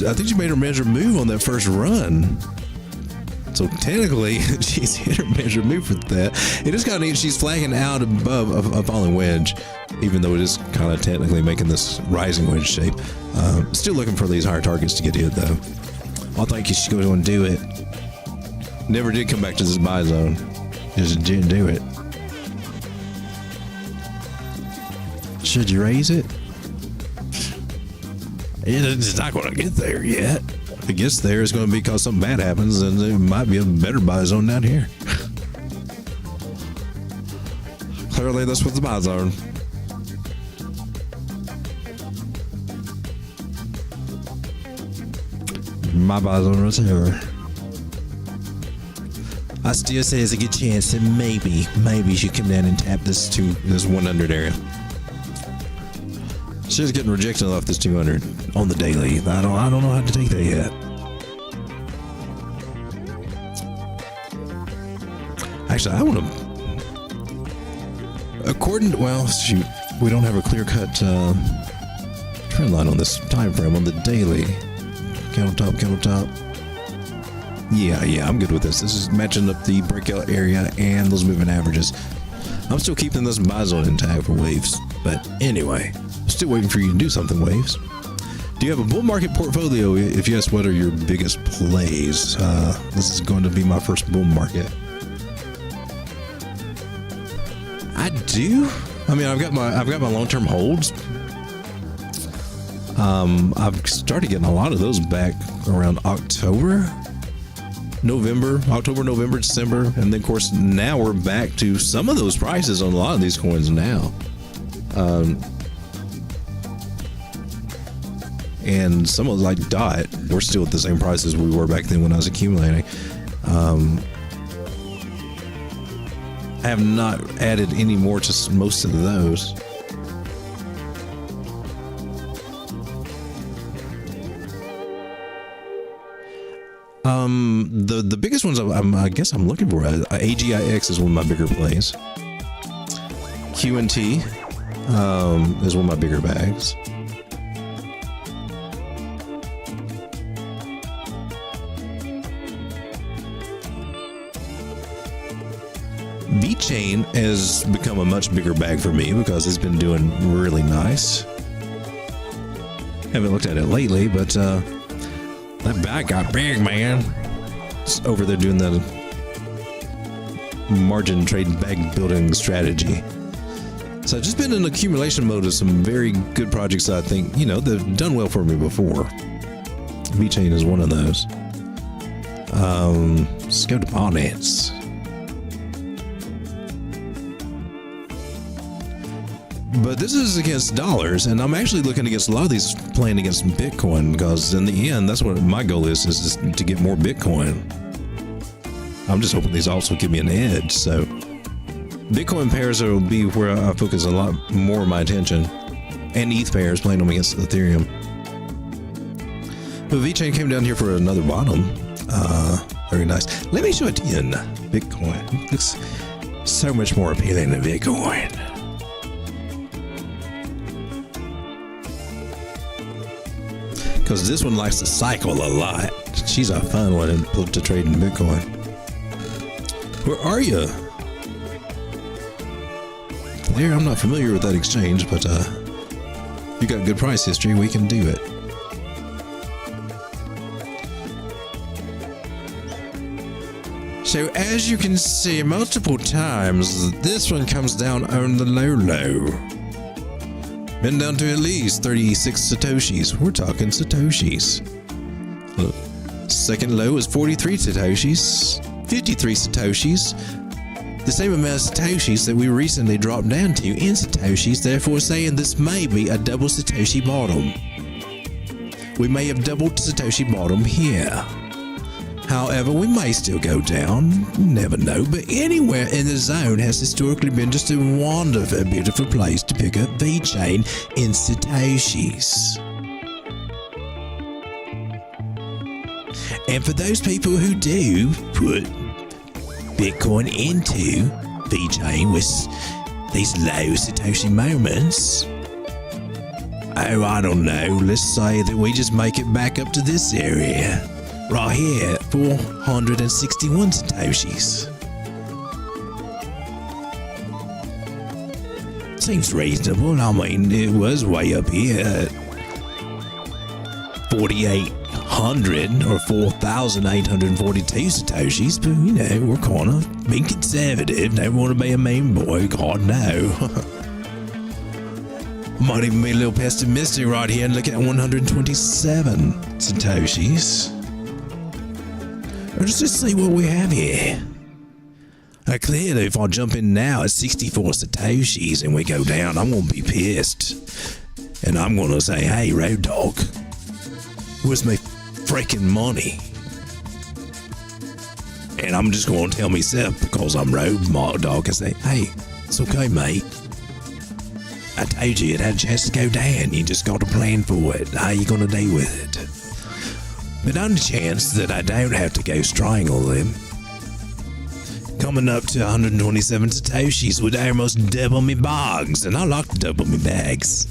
I think she made her measure move on that first run. So technically, she's hit her measure move for that. It is kind of neat. She's flagging out above a falling wedge, even though it is kind of technically making this rising wedge shape. Still looking for these higher targets to get hit, though. I think you should go and do it. Never did come back to this buy zone. Just didn't do it. Should you raise it? It's not going to get there yet. If it gets there, it's going to be because something bad happens, and there might be a better buy zone down here. Clearly, that's what's the buy zone. My buy zone right here. I still say there's a good chance that maybe she come down and tap this 100 area. She's getting rejected off this 200 on the daily. I don't know how to take that yet. Actually, I want to. Well, shoot, we don't have a clear-cut trend line on this time frame on the daily. Candle top. Yeah, I'm good with this. This is matching up the breakout area and those moving averages. I'm still keeping this buy zone intact for waves, but anyway. Still waiting for you to do something, Waves. Do you have a bull market portfolio? If yes, what are your biggest plays? This is going to be my first bull market. I do. I mean, I've got my long-term holds. I've started getting a lot of those back around October, November, December, and then of course now we're back to some of those prices on a lot of these coins now. And some of like DOT, we're still at the same price as we were back then when I was accumulating. I have not added any more to most of those. The biggest ones I guess I'm looking for, AGIX is one of my bigger plays. QNT is one of my bigger bags. VeChain has become a much bigger bag for me because it's been doing really nice. Haven't looked at it lately, but that bag got big, man. It's over there doing the margin trade bag building strategy. So I've just been in accumulation mode of some very good projects that I think, they've done well for me before. VeChain is one of those. Let's go to Binance. But this is against dollars, and I'm actually looking against a lot of these playing against Bitcoin because in the end, that's what my goal is just to get more Bitcoin. I'm just hoping these also give me an edge. So Bitcoin pairs will be where I focus a lot more of my attention, and ETH pairs playing them against Ethereum. But VeChain came down here for another bottom. Very nice. Let me show it to you in Bitcoin. It looks so much more appealing than Bitcoin. Because this one likes to cycle a lot. She's a fun one to trade in Bitcoin. Where are you? There, I'm not familiar with that exchange, but if you got good price history, we can do it. So as you can see multiple times, this one comes down on the low. Been down to at least 36 Satoshis. We're talking Satoshis. Look, second low is 43 Satoshis, 53 Satoshis. The same amount of Satoshis that we recently dropped down to in Satoshis, therefore saying this may be a double Satoshi bottom. We may have doubled Satoshi bottom here. However, we may still go down, never know, but anywhere in the zone has historically been just a wonderful, beautiful place to pick up VeChain in Satoshis. And for those people who do put Bitcoin into VeChain with these low Satoshi moments, I don't know, let's say that we just make it back up to this area. Right here, 461 Satoshis. Seems reasonable. I mean, it was way up here at 4,800 or 4,842 Satoshis, but you know, we're kind of being conservative. Don't want to be a mean boy. God, no. Might even be a little pessimistic right here and look at 127 Satoshis. Let's just see what we have here. Clearly, if I jump in now at 64 Satoshis and we go down, I'm going to be pissed. And I'm going to say, hey, Road Dog, where's my freaking money? And I'm just going to tell myself, because I'm Road Dog, I say, hey, it's okay, mate. I told you it had a chance to go down. You just got to plan for it. How you going to deal with it? But on the chance that I don't have to go strangle them, coming up to 127 Satoshis would almost double me bags, and I like to double me bags.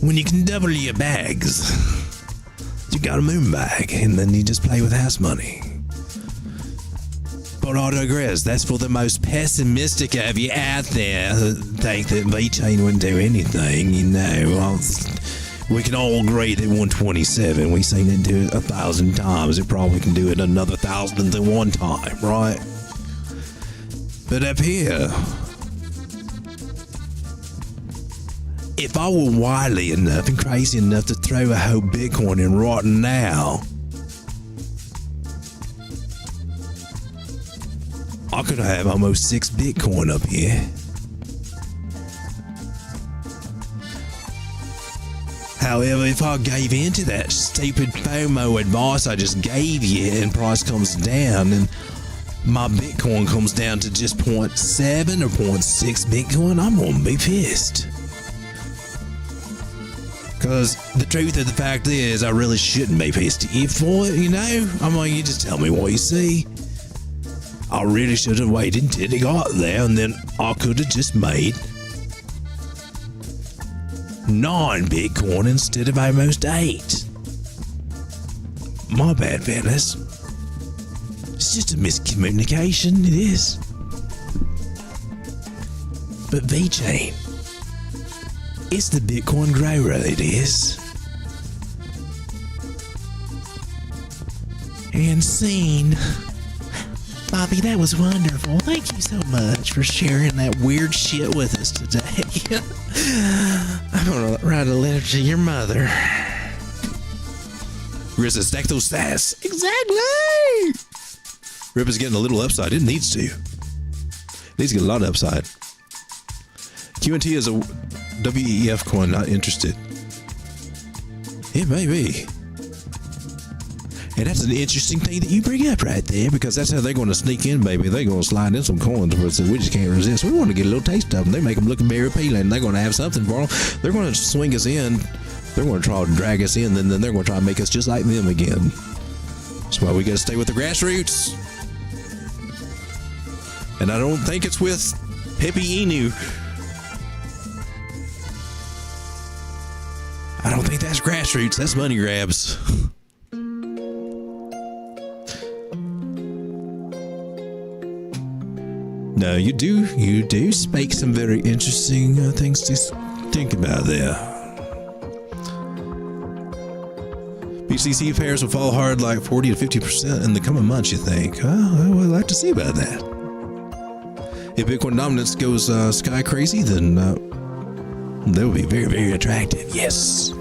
When you can double your bags, you got a moon bag, and then you just play with house money. But I digress. That's for the most pessimistic of you out there who think that VeChain wouldn't do anything. You know, we can all agree that 127, we've seen it do it 1,000 times. It probably can do it another 1,000th at one time, right? But up here, if I were wily enough and crazy enough to throw a whole Bitcoin in right now, I could have almost 6 Bitcoin up here. However, if I gave in to that stupid FOMO advice I just gave you and price comes down and my Bitcoin comes down to just 0.7 or 0.6 Bitcoin, I'm gonna be pissed. Because the truth of the fact is, I really shouldn't be pissed at you for it, you know? I mean, you just tell me what you see. I really should have waited until it got there, and then I could have just made 9 Bitcoin instead of almost 8. My bad, fellas. It's just a miscommunication, it is. But VeChain, it's the Bitcoin grower, it is. And scene. Bobby, that was wonderful. Thank you so much for sharing that weird shit with us today. I'm gonna write a letter to your mother. Where's the stack those stats? Exactly! Rip is getting a little upside. It needs to. It needs to get a lot of upside. QNT is a WEF coin, not interested. It may be. And that's an interesting thing that you bring up right there, because that's how they're going to sneak in, baby. They're going to slide in some coins where we just can't resist. We want to get a little taste of them. They make them look very appealing. They're going to have something for them. They're going to swing us in. They're going to try to drag us in, and then they're going to try to make us just like them again. That's why we got to stay with the grassroots. And I don't think it's with Pepe Inu. I don't think that's grassroots. That's money grabs. No, you do speak some very interesting things to think about there. BCC pairs will fall hard like 40 to 50% in the coming months, you think? Oh, I would like to see about that. If Bitcoin dominance goes sky crazy, then that would be very, very attractive. Yes.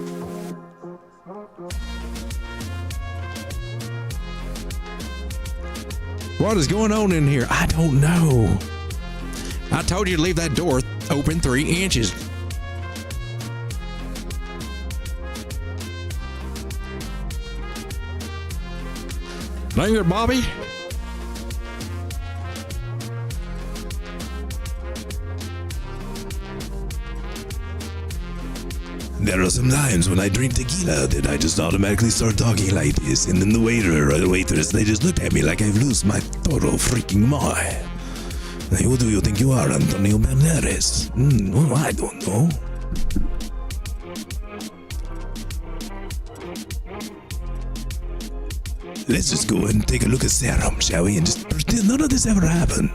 What is going on in here? I don't know. I told you to leave that door open 3 inches. Dang it, Bobby. There are some times when I drink tequila that I just automatically start talking like this, and then the waiter or the waitress, they just look at me like I've lost my total freaking mind. Like, who do you think you are, Antonio Bernardes? Well, I don't know. Let's just go and take a look at Serum, shall we? And just pretend none of this ever happened.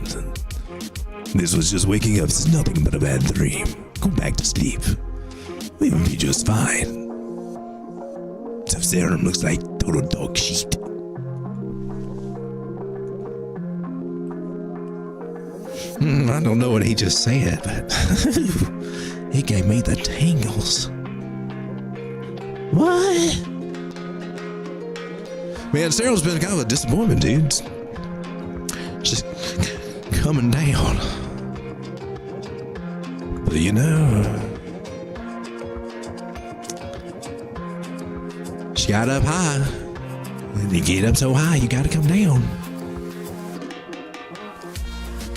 This was just waking up. This is nothing but a bad dream. Go back to sleep. We'll be just fine. So Serum looks like total dog shit. I don't know what he just said, but he gave me the tingles. What? Man, Serum's been kind of a disappointment, dude. Just coming down. But you know, she got up high. When you get up so high, you gotta come down.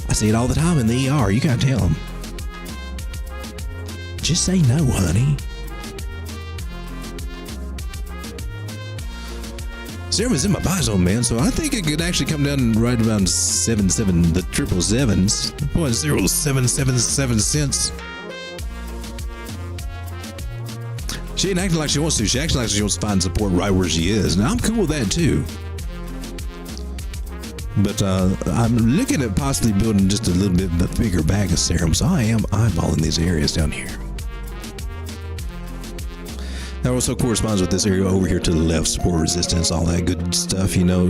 I see it all the time in the ER. You gotta tell them. Just say no, honey. Serum is in my buy zone, man, so I think it could actually come down right around 77, the 777s. 0.0777 cents. She ain't acting like she wants to. She acts like she wants to find support right where she is. Now, I'm cool with that, too. But I'm looking at possibly building just a little bit of a bigger bag of Serum, so I am eyeballing these areas down here. That also corresponds with this area over here to the left, support resistance, all that good stuff, you know,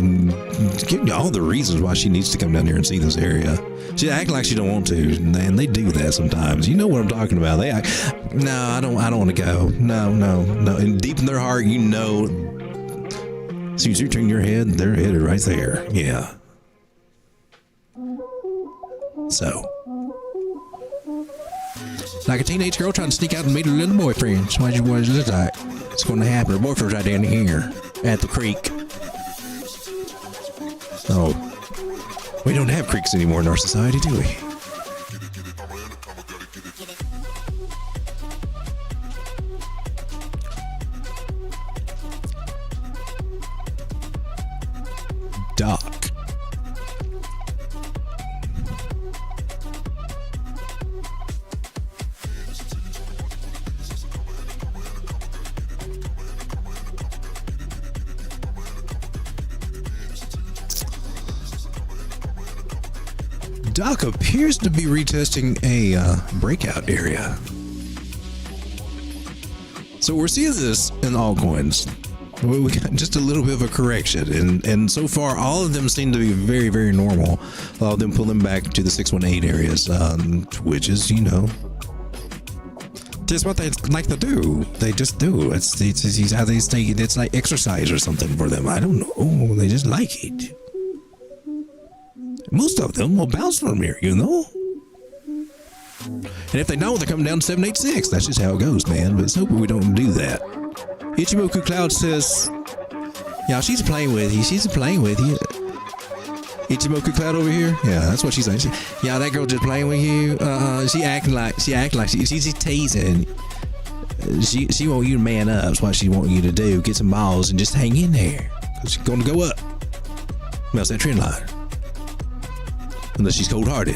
giving you all the reasons why she needs to come down here and see this area. She act like she don't want to, and they do that sometimes. You know what I'm talking about. They act, no, I don't want to go. No. And deep in their heart, you know, as soon as you turn your head, they're headed right there. Yeah. So, like a teenage girl trying to sneak out and meet her little boyfriend. That's what it looks like. It's going to happen. Her boyfriend's right down here at the creek. Oh, we don't have creeks anymore in our society, do we? Doc. Doc appears to be retesting a breakout area. So we're seeing this in altcoins. We got just a little bit of a correction, and so far all of them seem to be very, very normal. A lot of them pulling back to the 618 areas, which is, you know, just what they like to do. They just do. It's how they stay. It's like exercise or something for them. I don't know. They just like it. Most of them will bounce from here, you know? And if they don't, they're coming down to 786. That's just how it goes, man. But let's hope we don't do that. Ichimoku Cloud says, yeah, she's playing with you. She's playing with you. Ichimoku Cloud over here? Yeah, that's what she's saying. Yeah, that girl just playing with you. She acting like she's just teasing. She want you to man up. That's what she want you to do. Get some balls and just hang in there. Because she's going to go up. That's that trend line. Unless she's cold-hearted.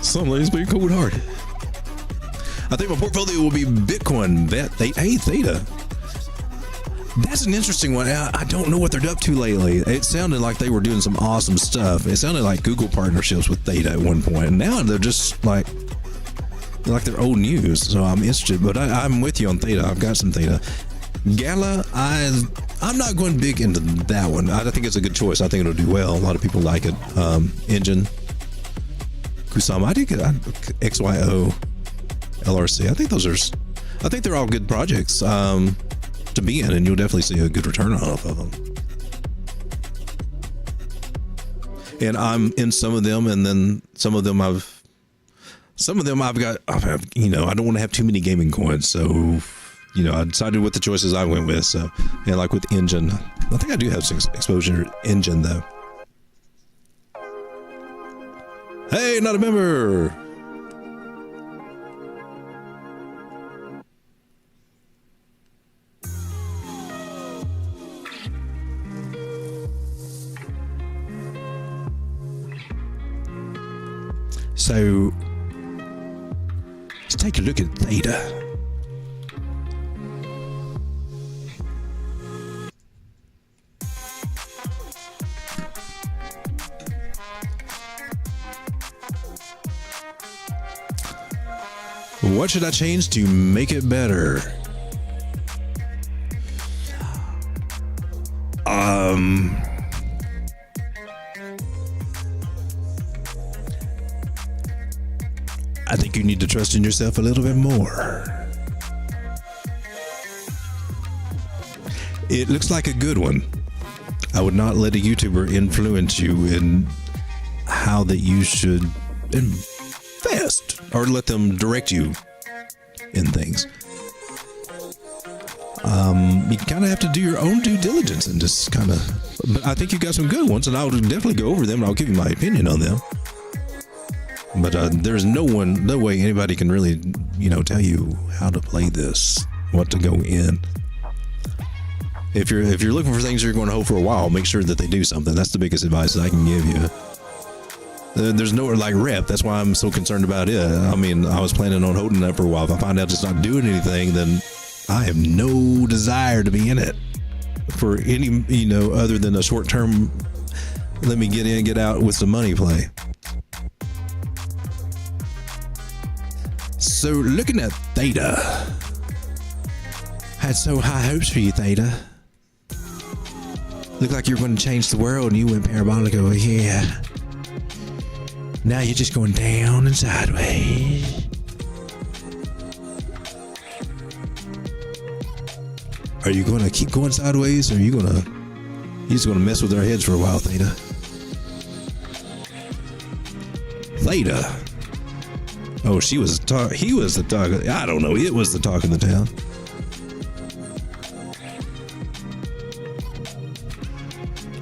Some ladies be cold-hearted. I think my portfolio will be Bitcoin, Theta. That's an interesting one. I don't know what they're up to lately. It sounded like they were doing some awesome stuff. It sounded like Google partnerships with Theta at one point. And now they're just like they're old news. So I'm interested. But I'm with you on Theta. I've got some Theta. Gala, I'm not going big into that one. I think it's a good choice. I think it'll do well. A lot of people like it. Engine, Kusama, I think XYO, LRC. I think they're all good projects to be in, and you'll definitely see a good return off of them. And I'm in some of them, and then some of them I've got. You know, I don't want to have too many gaming coins, so. You know, I decided with the choices I went with. So, and like with Engine, I think I do have some exposure to Engine though. Hey, not a member. So, let's take a look at Theta. What should I change to make it better? I think you need to trust in yourself a little bit more. It looks like a good one. I would not let a YouTuber influence you in how that you should invest, or let them direct you in things. You kind of have to do your own due diligence and just kind of. But I think you got some good ones, and I'll definitely go over them. And I'll give you my opinion on them. But there's no way anybody can really, tell you how to play this, what to go in. If you're looking for things you're going to hold for a while, make sure that they do something. That's the biggest advice that I can give you. There's nowhere like rep. That's why I'm so concerned about it. I mean, I was planning on holding that for a while. If I find out it's not doing anything, then I have no desire to be in it for any, other than a short term, let me get in, get out with some money play. So looking at Theta, had so high hopes for you, Theta. Looked like you were going to change the world, and you went parabolic over here. Now you're just going down and sideways. Are you going to keep going sideways, or are you just going to mess with our heads for a while, Theta? Theta. Oh, he was the talk. I don't know. It was the talk of the town.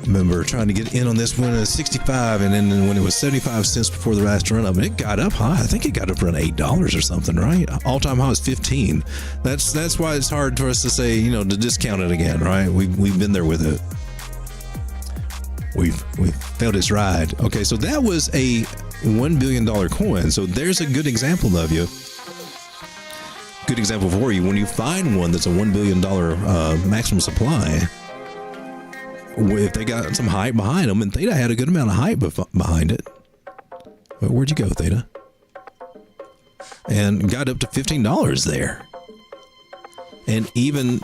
Remember trying to get in on this one at 65, and then when it was 75 cents before the last run up, and it got up high. I think it got up around $8 or something, right? All-time high was 15. That's why it's hard for us to say, to discount it again, right? We've been there with it. We've felt its ride. Okay, so that was a $1 billion coin. So there's a good example of you. Good example for you. When you find one that's a $1 billion maximum supply, if they got some hype behind them, and Theta had a good amount of hype behind it. Well, where'd you go, Theta? And got up to $15 there. And even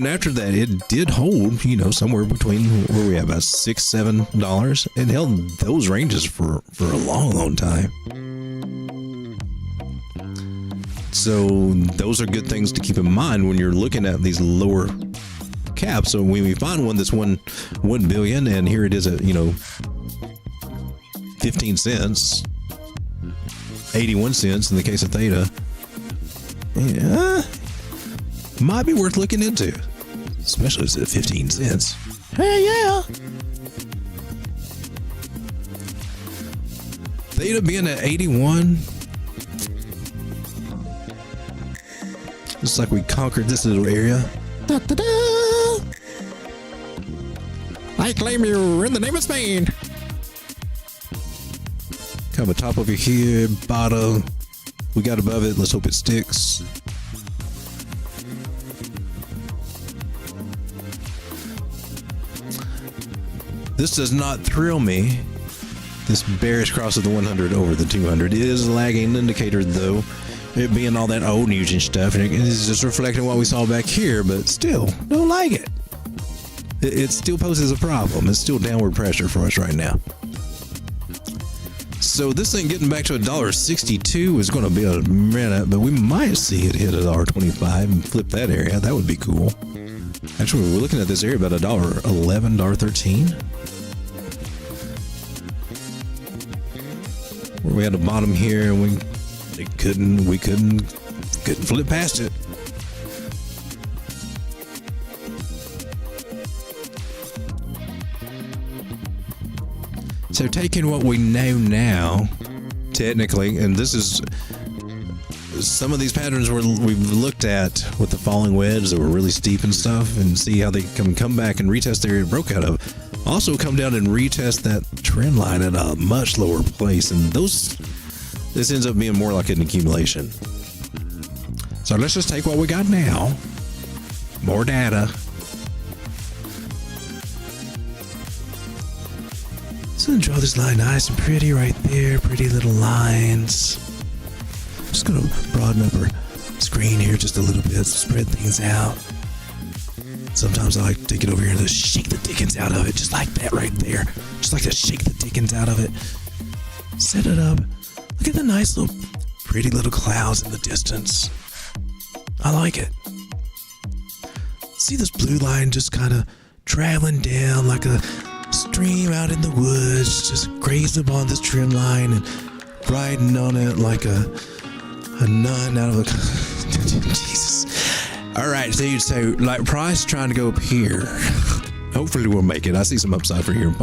after that, it did hold, somewhere between where we have about $6, $7. It held those ranges for a long, long time. So those are good things to keep in mind when you're looking at these lower caps. So when we find one that's 1 billion, and here it is at 15 cents, 81 cents in the case of Theta, might be worth looking into, especially if it's at 15 cents. Hey, yeah. Theta being at 81, it's like we conquered this little area. Da, da, da. I claim you in the name of Spain. Kind of a top over here, bottom. We got above it. Let's hope it sticks. This does not thrill me. This bearish cross of the 100 over the 200 is a lagging indicator, though. It being all that old news and stuff, and it is just reflecting what we saw back here, but still, don't like it. It still poses a problem. It's still downward pressure for us right now. So this thing getting back to $1.62 is going to be a minute, but we might see it hit $1.25 and flip that area. That would be cool. Actually, we're looking at this area about $1.11, $1.13. Where we had a bottom here, and we couldn't flip past it. So taking what we know now, technically, and this is some of these patterns we've looked at with the falling wedge that were really steep and stuff, and see how they come back and retest the area it broke out of. Also come down and retest that trend line at a much lower place, and this ends up being more like an accumulation. So let's just take what we got now. More data. So draw this line nice and pretty right there. Pretty little lines. Just gonna broaden up our screen here just a little bit, spread things out. Sometimes I like to take it over here and just shake the dickens out of it, just like that right there. Just like to shake the dickens out of it. Set it up. Look at the nice little, pretty little clouds in the distance. I like it. See this blue line just kind of traveling down like a stream out in the woods, just grazing upon this trim line and riding on it like a nun out of a... Jesus. All right, dude, so like price trying to go up here. Hopefully we'll make it. I see some upside for here.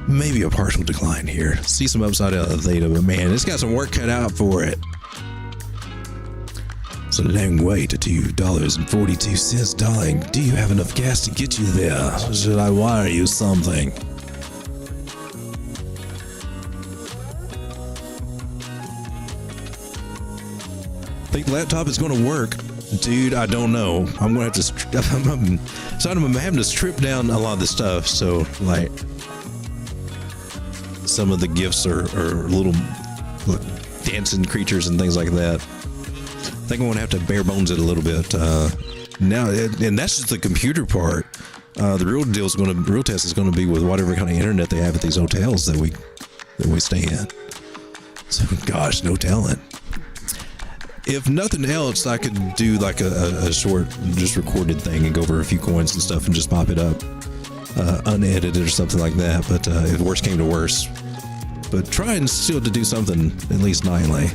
Maybe a partial decline here. See some upside out of theta, but man, it's got some work cut out for it. It's a long way to $2.42, darling. Do you have enough gas to get you there? Should I wire you something? Think the laptop is going to work? Dude, I don't know. I'm going to have to... I'm having to strip down a lot of this stuff, so, like... Some of the gifts are little dancing creatures and things like that. I think I'm going to have to bare bones it a little bit. Now, and that's just the computer part. The real test is going to be with whatever kind of internet they have at these hotels that we stay in. So, gosh, no telling. If nothing else, I could do like a short, just recorded thing and go over a few coins and stuff and just pop it up, unedited or something like that. But if worse came to worse, but trying still to do something at least nightly.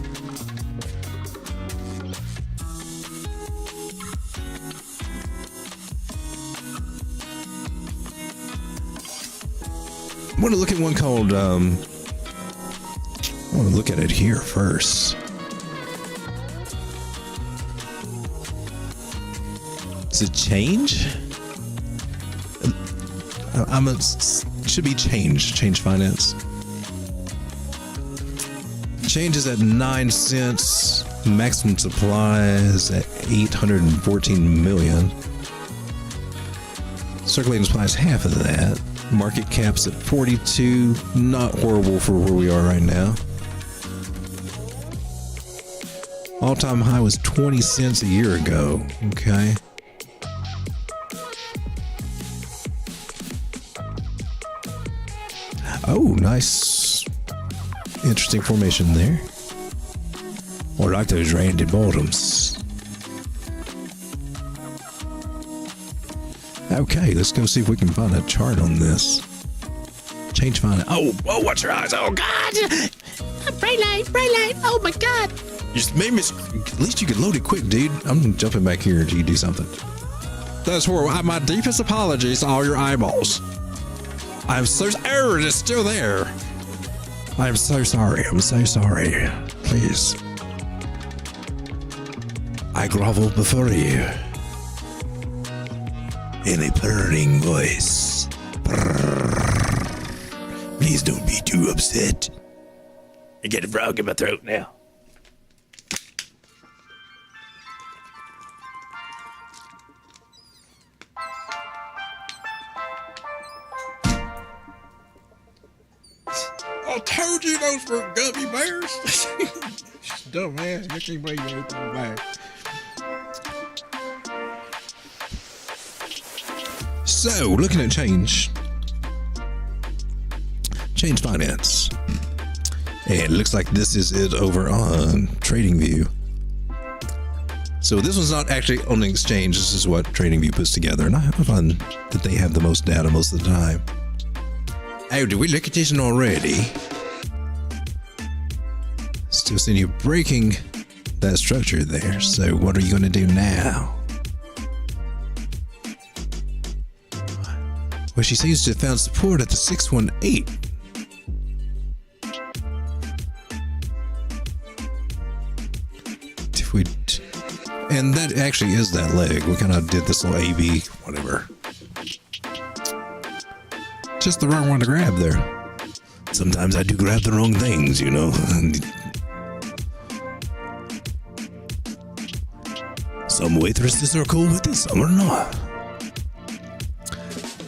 I want to look at one called, I want to look at it here first. Does it change? Should be change finance. Change is at 9 cents. Maximum supply is at 814 million. Circulating supply is half of that. Market cap's at 42. Not horrible for where we are right now. All-time high was 20 cents a year ago. Okay. Oh, nice. Interesting formation there. I like those rounded bottoms. Okay, let's go see if we can find a chart on this. Change find it. Oh, watch your eyes. Oh, God. Bright light. Oh, my God. Just made me. At least you could load it quick, dude. I'm jumping back here until you do something. That's horrible. My deepest apologies to all your eyeballs. I'm so sorry. It's still there. I'm so sorry. Please. I grovel before you. In a purring voice. Please don't be too upset. I get a frog in my throat now. I told you those were gummy bears. Dumbass, you can't bring you open back. So, looking at change finance. And it looks like this is it over on TradingView. So this one's not actually on the exchange. This is what TradingView puts together. And I find that they have the most data most of the time. Oh, did we look at this one already? Still seeing you breaking that structure there. So what are you going to do now? Well, she seems to have found support at the 618. And that actually is that leg. We kind of did this little AB, whatever. Just the wrong one to grab there. Sometimes I do grab the wrong things, you know. Some waitresses are cool with it, some are not.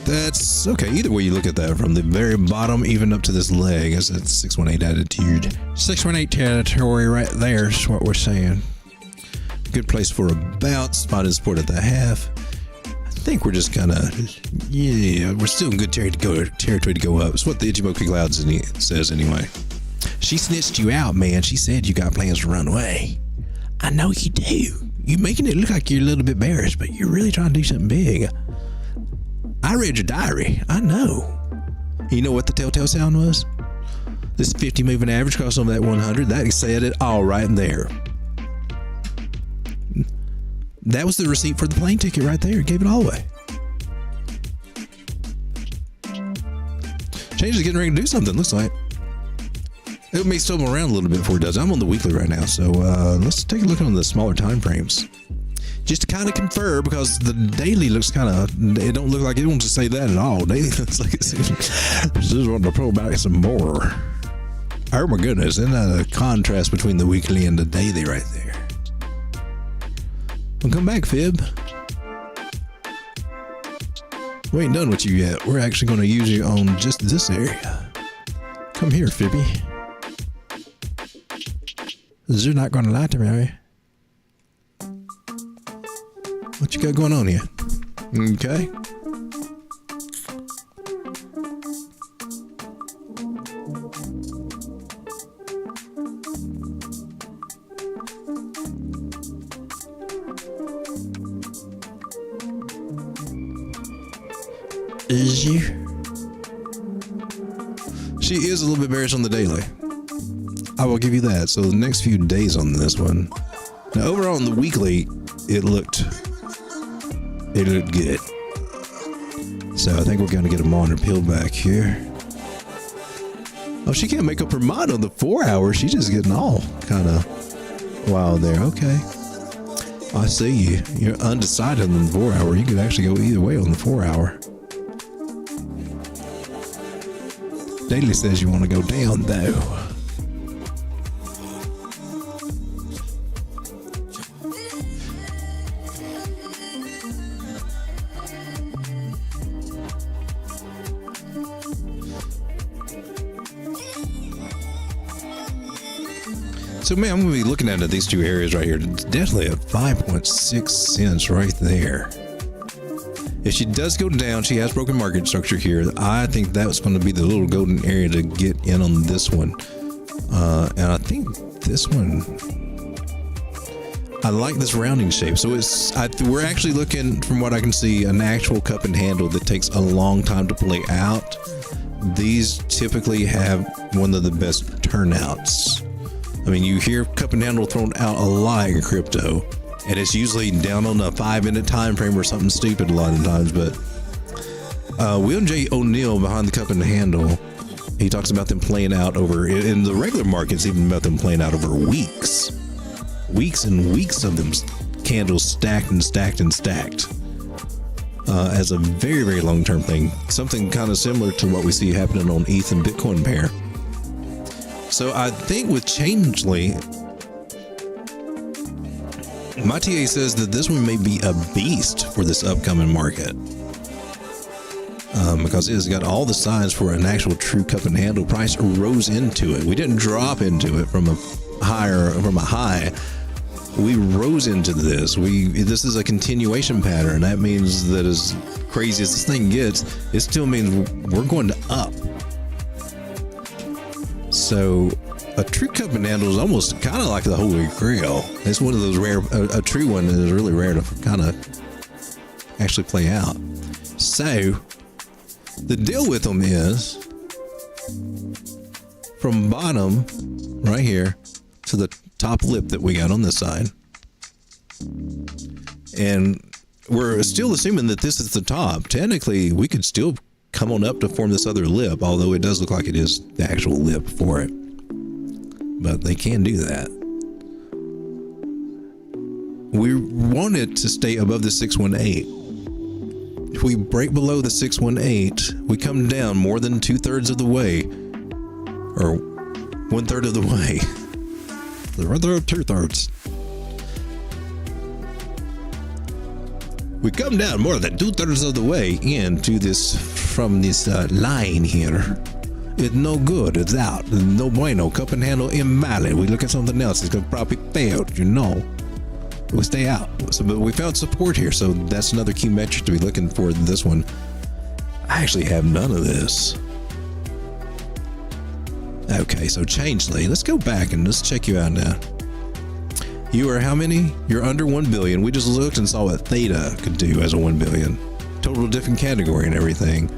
That's Yes. Okay. Either way you look at that, from the very bottom even up to this leg, is that 618 attitude. 618 territory right there is what we're saying. Good place for a bounce. Spotted support at the half. I think we're just kind of, we're still in good territory to go up. It's what the Ichimoku Cloud says anyway. She snitched you out, man. She said you got plans to run away. I know you do. You're making it look like you're a little bit bearish, but you're really trying to do something big. I read your diary. I know. You know what the telltale sound was? This 50 moving average crossed over that 100. That said it all right there. That was the receipt for the plane ticket right there. It gave it all away. Change is getting ready to do something, looks like. It may stumble around a little bit before it does. I'm on the weekly right now, so let's take a look on the smaller time frames. Just to kind of confer, because the daily looks kind of, it don't look like it wants to say that at all. Daily looks like it's just wanting to pull back some more. Oh my goodness, isn't that a contrast between the weekly and the daily right there? Well, come back, Fib. We ain't done with you yet. We're actually going to use you on just this area. Come here, Fibby. You're not going to lie to me, are you? What you got going on here? Okay. Is you? She is a little bit bearish on the daily. I will give you that. So the next few days on this one. Now overall on the weekly, it looked good. So I think we're going to get a monitor peeled back here. Oh, she can't make up her mind on the 4 hour. She's just getting all kind of wild there. Okay. I see you. You're undecided on the 4 hour. You could actually go either way on the 4 hour. Daily says you want to go down though. So man, I'm going to be looking at these two areas right here. It's definitely a 5.6 cents right there. If she does go down, she has broken market structure here. I think that's going to be the little golden area to get in on this one. And I think this one, I like this rounding shape. So we're actually looking, from what I can see, an actual cup and handle that takes a long time to play out. These typically have one of the best turnouts. I mean, you hear cup and handle thrown out a lot in crypto, and it's usually down on a 5-minute time frame or something stupid a lot of times. But William J. O'Neill behind the cup and handle, he talks about them playing out over, in the regular markets, even about them playing out over weeks and weeks of them candles stacked and stacked and stacked as a very, very long-term thing. Something kind of similar to what we see happening on ETH and Bitcoin pair. So I think with Changely, my TA says that this one may be a beast for this upcoming market. Because it has got all the signs for an actual true cup and handle. Price rose into it. We didn't drop into it from a high. We rose into this. This is a continuation pattern. That means that as crazy as this thing gets, it still means we're going to up. So a true cup and handle is almost kind of like the Holy Grail. It's one of those rare, a true one that is really rare to kind of actually play out. So the deal with them is from bottom right here to the top lip that we got on this side. And we're still assuming that this is the top. Technically, we could still come on up to form this other lip, although it does look like it is the actual lip for it. But they can do that. We want it to stay above the 618. If we break below the 618, we come down more than 2/3 of the way, or 1/3 of the way. The other 2/3. We come down more than 2/3 of the way into this from this line here. It's no good. It's out. No bueno. Cup and handle invalid. We look at something else. It's gonna probably fail. You know. We stay out. So, but we found support here, so that's another key metric to be looking for. This one. I actually have none of this. Okay, so Changeley. Let's go back and let's check you out now. You are how many? You're under 1 billion. We just looked and saw what Theta could do as a 1 billion. Total different category and everything.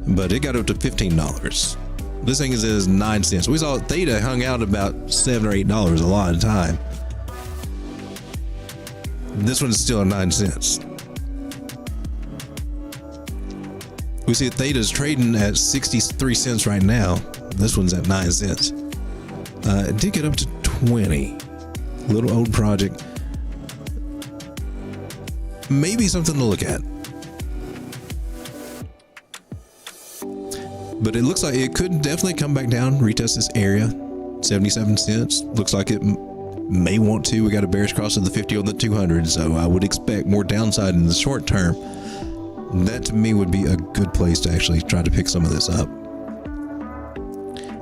But it got up to $15. This thing is 9 cents. We saw Theta hung out about $7 or $8 a lot of time. This one's still at 9 cents. We see Theta's trading at 63 cents right now. This one's at 9 cents. It did get up to 20. Little old project. Maybe something to look at. But it looks like it could definitely come back down, retest this area. 77 cents. Looks like it may want to. We got a bearish cross of the 50 on the 200, so I would expect more downside in the short term. That to me would be a good place to actually try to pick some of this up.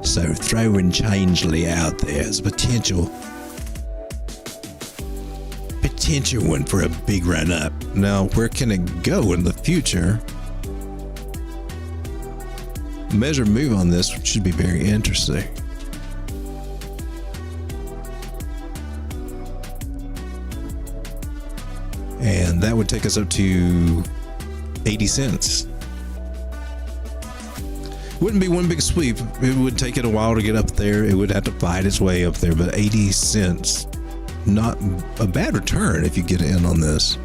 So throwing Changeley out there as a potential one for a big run up. Now, where can it go in the future? Measure move on this should be very interesting. And that would take us up to 80 cents. Wouldn't be one big sweep. It would take it a while to get up there. It would have to fight its way up there, but 80 cents, not a bad return if you get in on this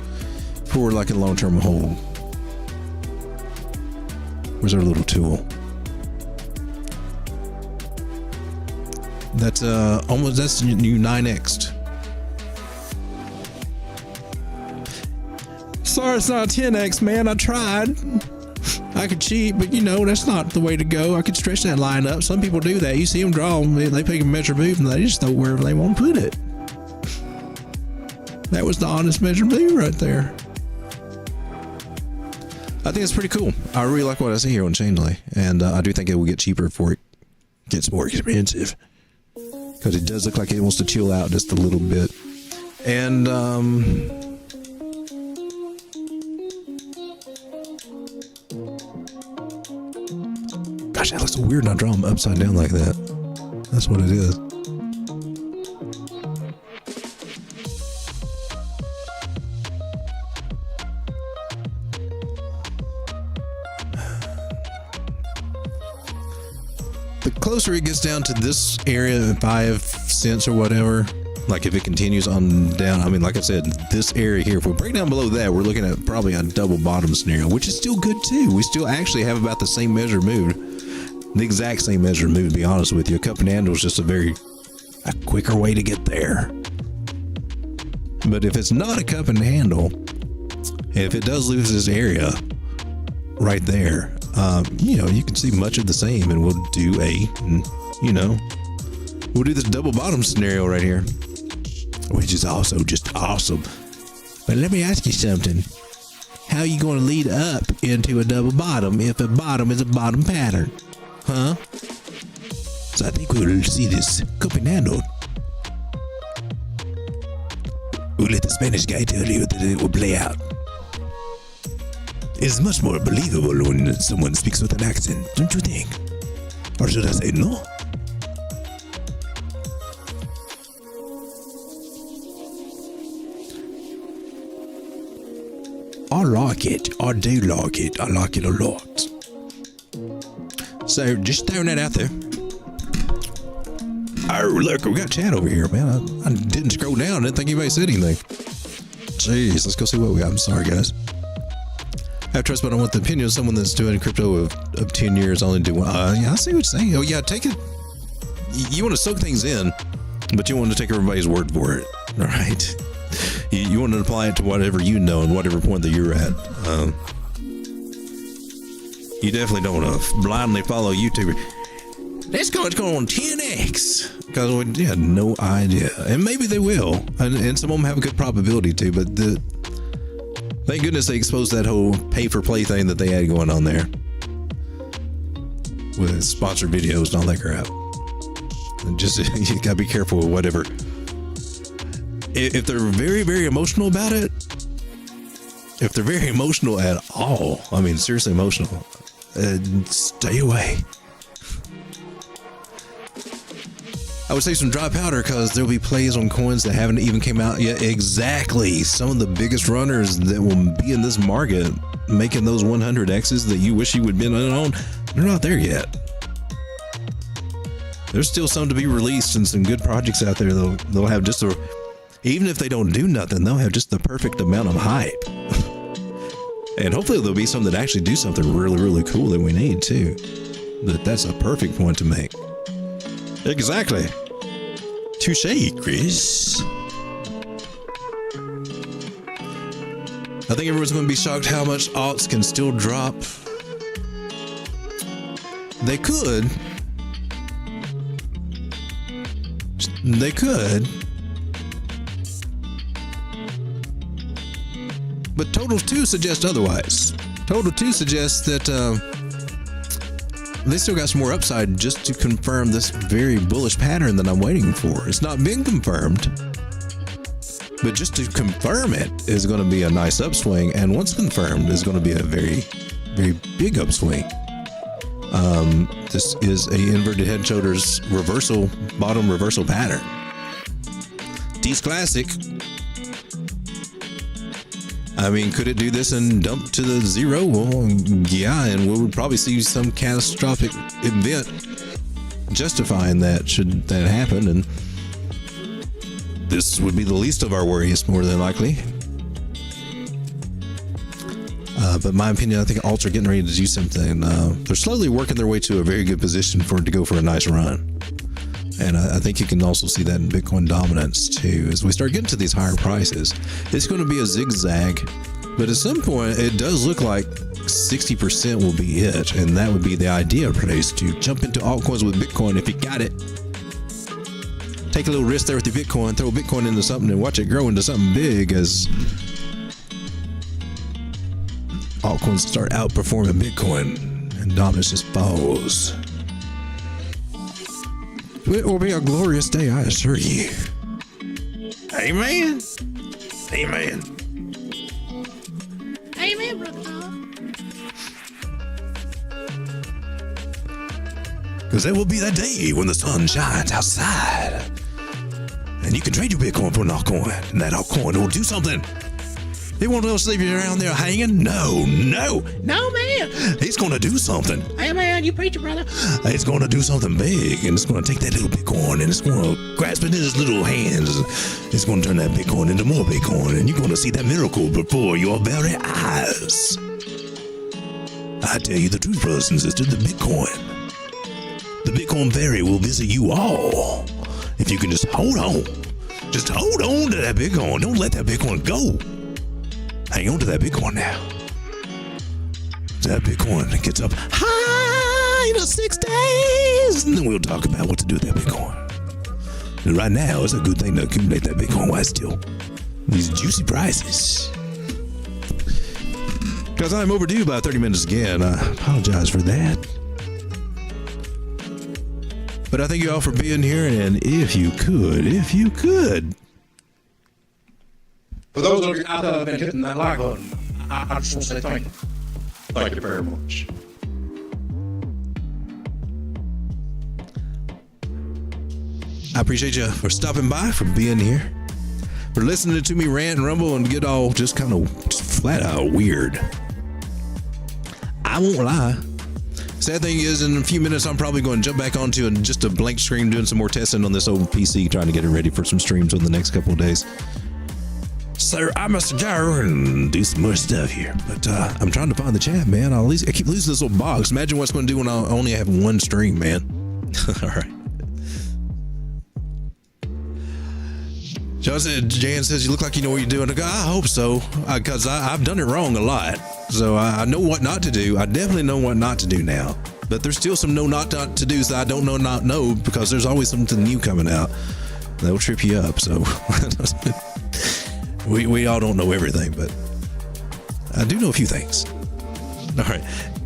for like a long-term hold. Where's our little tool? That's almost, that's new 9x'd. Sorry, it's not 10x, man. I tried. I could cheat, but you know, that's not the way to go. I could stretch that line up. Some people do that. You see them draw them, they pick a measure move and they just throw wherever they want to put it. That was the honest measure move right there. I think it's pretty cool. I really like what I see here on Changeley, and I do think it will get cheaper before it gets more expensive, because it does look like it wants to chill out just a little bit. And gosh, that looks so weird when I draw them upside down like that. That's what it is. The closer it gets down to this area, 5 cents or whatever, like if it continues on down, I mean, like I said, this area here, if we break down below that, we're looking at probably a double bottom scenario, which is still good too. We still actually have about the same measure move, the exact same measure move, to be honest with you. A cup and handle is just a quicker way to get there. But if it's not a cup and handle, if it does lose this area right there, you know, you can see much of the same, and we'll do we'll do this double bottom scenario right here, which is also just awesome. But let me ask you something. How are you going to lead up into a double bottom if a bottom is a bottom pattern? Huh? So I think we'll see this cup and handle. We'll let the Spanish guy tell you that it will play out. It's much more believable when someone speaks with an accent, don't you think? Or should I say no? I like it. I do like it. I like it a lot. So, just throwing that out there. Oh, look, we got chat over here, man. I didn't scroll down. I didn't think anybody said anything. Jeez, let's go see what we got. I'm sorry, guys. I have trust, but I want the opinion of someone that's doing crypto of 10 years, only do one. Yeah, I see what you're saying. Oh, yeah, take it. You want to soak things in, but you want to take everybody's word for it. All right. You want to apply it to whatever you know and whatever point that you're at. You definitely don't want to blindly follow YouTubers. This coin's going on 10x, because we had no idea. And maybe they will. And some of them have a good probability too, but Thank goodness they exposed that whole pay-for-play thing that they had going on there with sponsored videos and all that crap. And just, you gotta be careful with whatever. If they're very, very emotional about it, if they're very emotional at all, I mean, seriously emotional, stay away. I would say some dry powder, because there'll be plays on coins that haven't even came out yet. Exactly. Some of the biggest runners that will be in this market making those 100Xs that you wish you would have been on, they're not there yet. There's still some to be released and some good projects out there. They'll have just a, even if they don't do nothing, they'll have just the perfect amount of hype. And hopefully there'll be some that actually do something really, really cool that we need too. That's a perfect point to make. Exactly. Touche, Chris. I think everyone's going to be shocked how much alts can still drop. They could. They could. But Total 2 suggests otherwise. Total 2 suggests that they still got some more upside just to confirm this very bullish pattern that I'm waiting for. It's not been confirmed, but just to confirm it is going to be a nice upswing. And once confirmed, is going to be a very, very big upswing. This is a inverted head and shoulders reversal, bottom reversal pattern. D's classic. I mean, could it do this and dump to the zero? Well, yeah, and we would probably see some catastrophic event justifying that, should that happen, and this would be the least of our worries, more than likely. But in my opinion, I think alts are getting ready to do something. They're slowly working their way to a very good position for it to go for a nice run. And I think you can also see that in Bitcoin dominance too. As we start getting to these higher prices, it's going to be a zigzag, but at some point it does look like 60% will be it. And that would be the ideal place to jump into altcoins with Bitcoin if you got it. Take a little risk there with your Bitcoin, throw Bitcoin into something and watch it grow into something big as altcoins start outperforming Bitcoin and dominance just falls. It will be a glorious day, I assure you. Amen. Amen. Amen, brother Tom. Because that will be that day when the sun shines outside. And you can trade your Bitcoin for an altcoin. And that altcoin will do something. He won't just leave you around there hanging. No. No, man. He's going to do something. Hey, man, you preach it, brother. It's going to do something big, and it's going to take that little Bitcoin, and it's going to grasp it in his little hands. It's going to turn that Bitcoin into more Bitcoin, and you're going to see that miracle before your very eyes. I tell you the truth, brothers and sisters, the Bitcoin fairy will visit you all. If you can just hold on. Just hold on to that Bitcoin. Don't let that Bitcoin go. Hang on to that Bitcoin now. That Bitcoin gets up high in 6 days, and then we'll talk about what to do with that Bitcoin. And right now, it's a good thing to accumulate that Bitcoin while it's still these juicy prices. Because I'm overdue by 30 minutes again. I apologize for that. But I thank you all for being here, and if you could. For those of you out there that have been hitting that like button, I just want to say thank you. Thank you very much. I appreciate you for stopping by, for being here, for listening to me rant and rumble and get all just kind of flat out weird. I won't lie. Sad thing is, in a few minutes, I'm probably going to jump back onto just a blank screen, doing some more testing on this old PC, trying to get it ready for some streams over the next couple of days. So I must go and do some more stuff here. But I'm trying to find the chat, man. I keep losing this little box. Imagine what it's going to do when I only have one stream, man. All right. Jan says, you look like you know what you're doing. I go, I hope so, because I've done it wrong a lot. So I know what not to do. I definitely know what not to do now. But there's still some not to do's that I don't know, because there's always something new coming out that'll trip you up. So we all don't know everything, but I do know a few things. All right.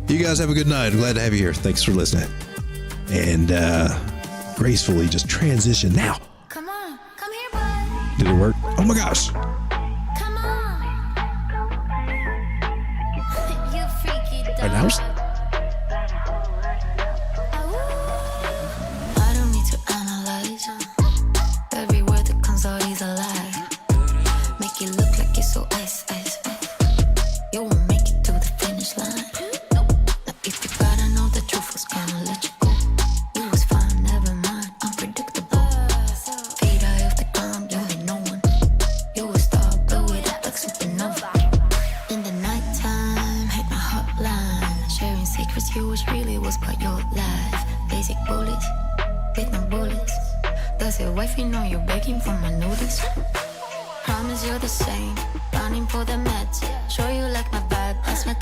You guys have a good night. I'm glad to have you here. Thanks for listening. And gracefully just transition now. Come on, come here, bud. Did it work? Oh my gosh. Come on. You freaky dog. Right now? I don't need to analyze. Every word that comes out is a lie. Make it look like it's so ice, ice, ice. You won't make it to the finish line. Now if you gotta know the truth was gonna let you go. You was fine, never mind, unpredictable. Fade eye off the ground, you ain't no one. You a star, blow it up like supernova. In the nighttime, hit my hotline. Sharing secrets, you wish really was part your life. Basic bullets, with no bullets. Does your wifey know you're begging for my notice? Promise you're the same, running for the meds. Sure you like my vibe, that's my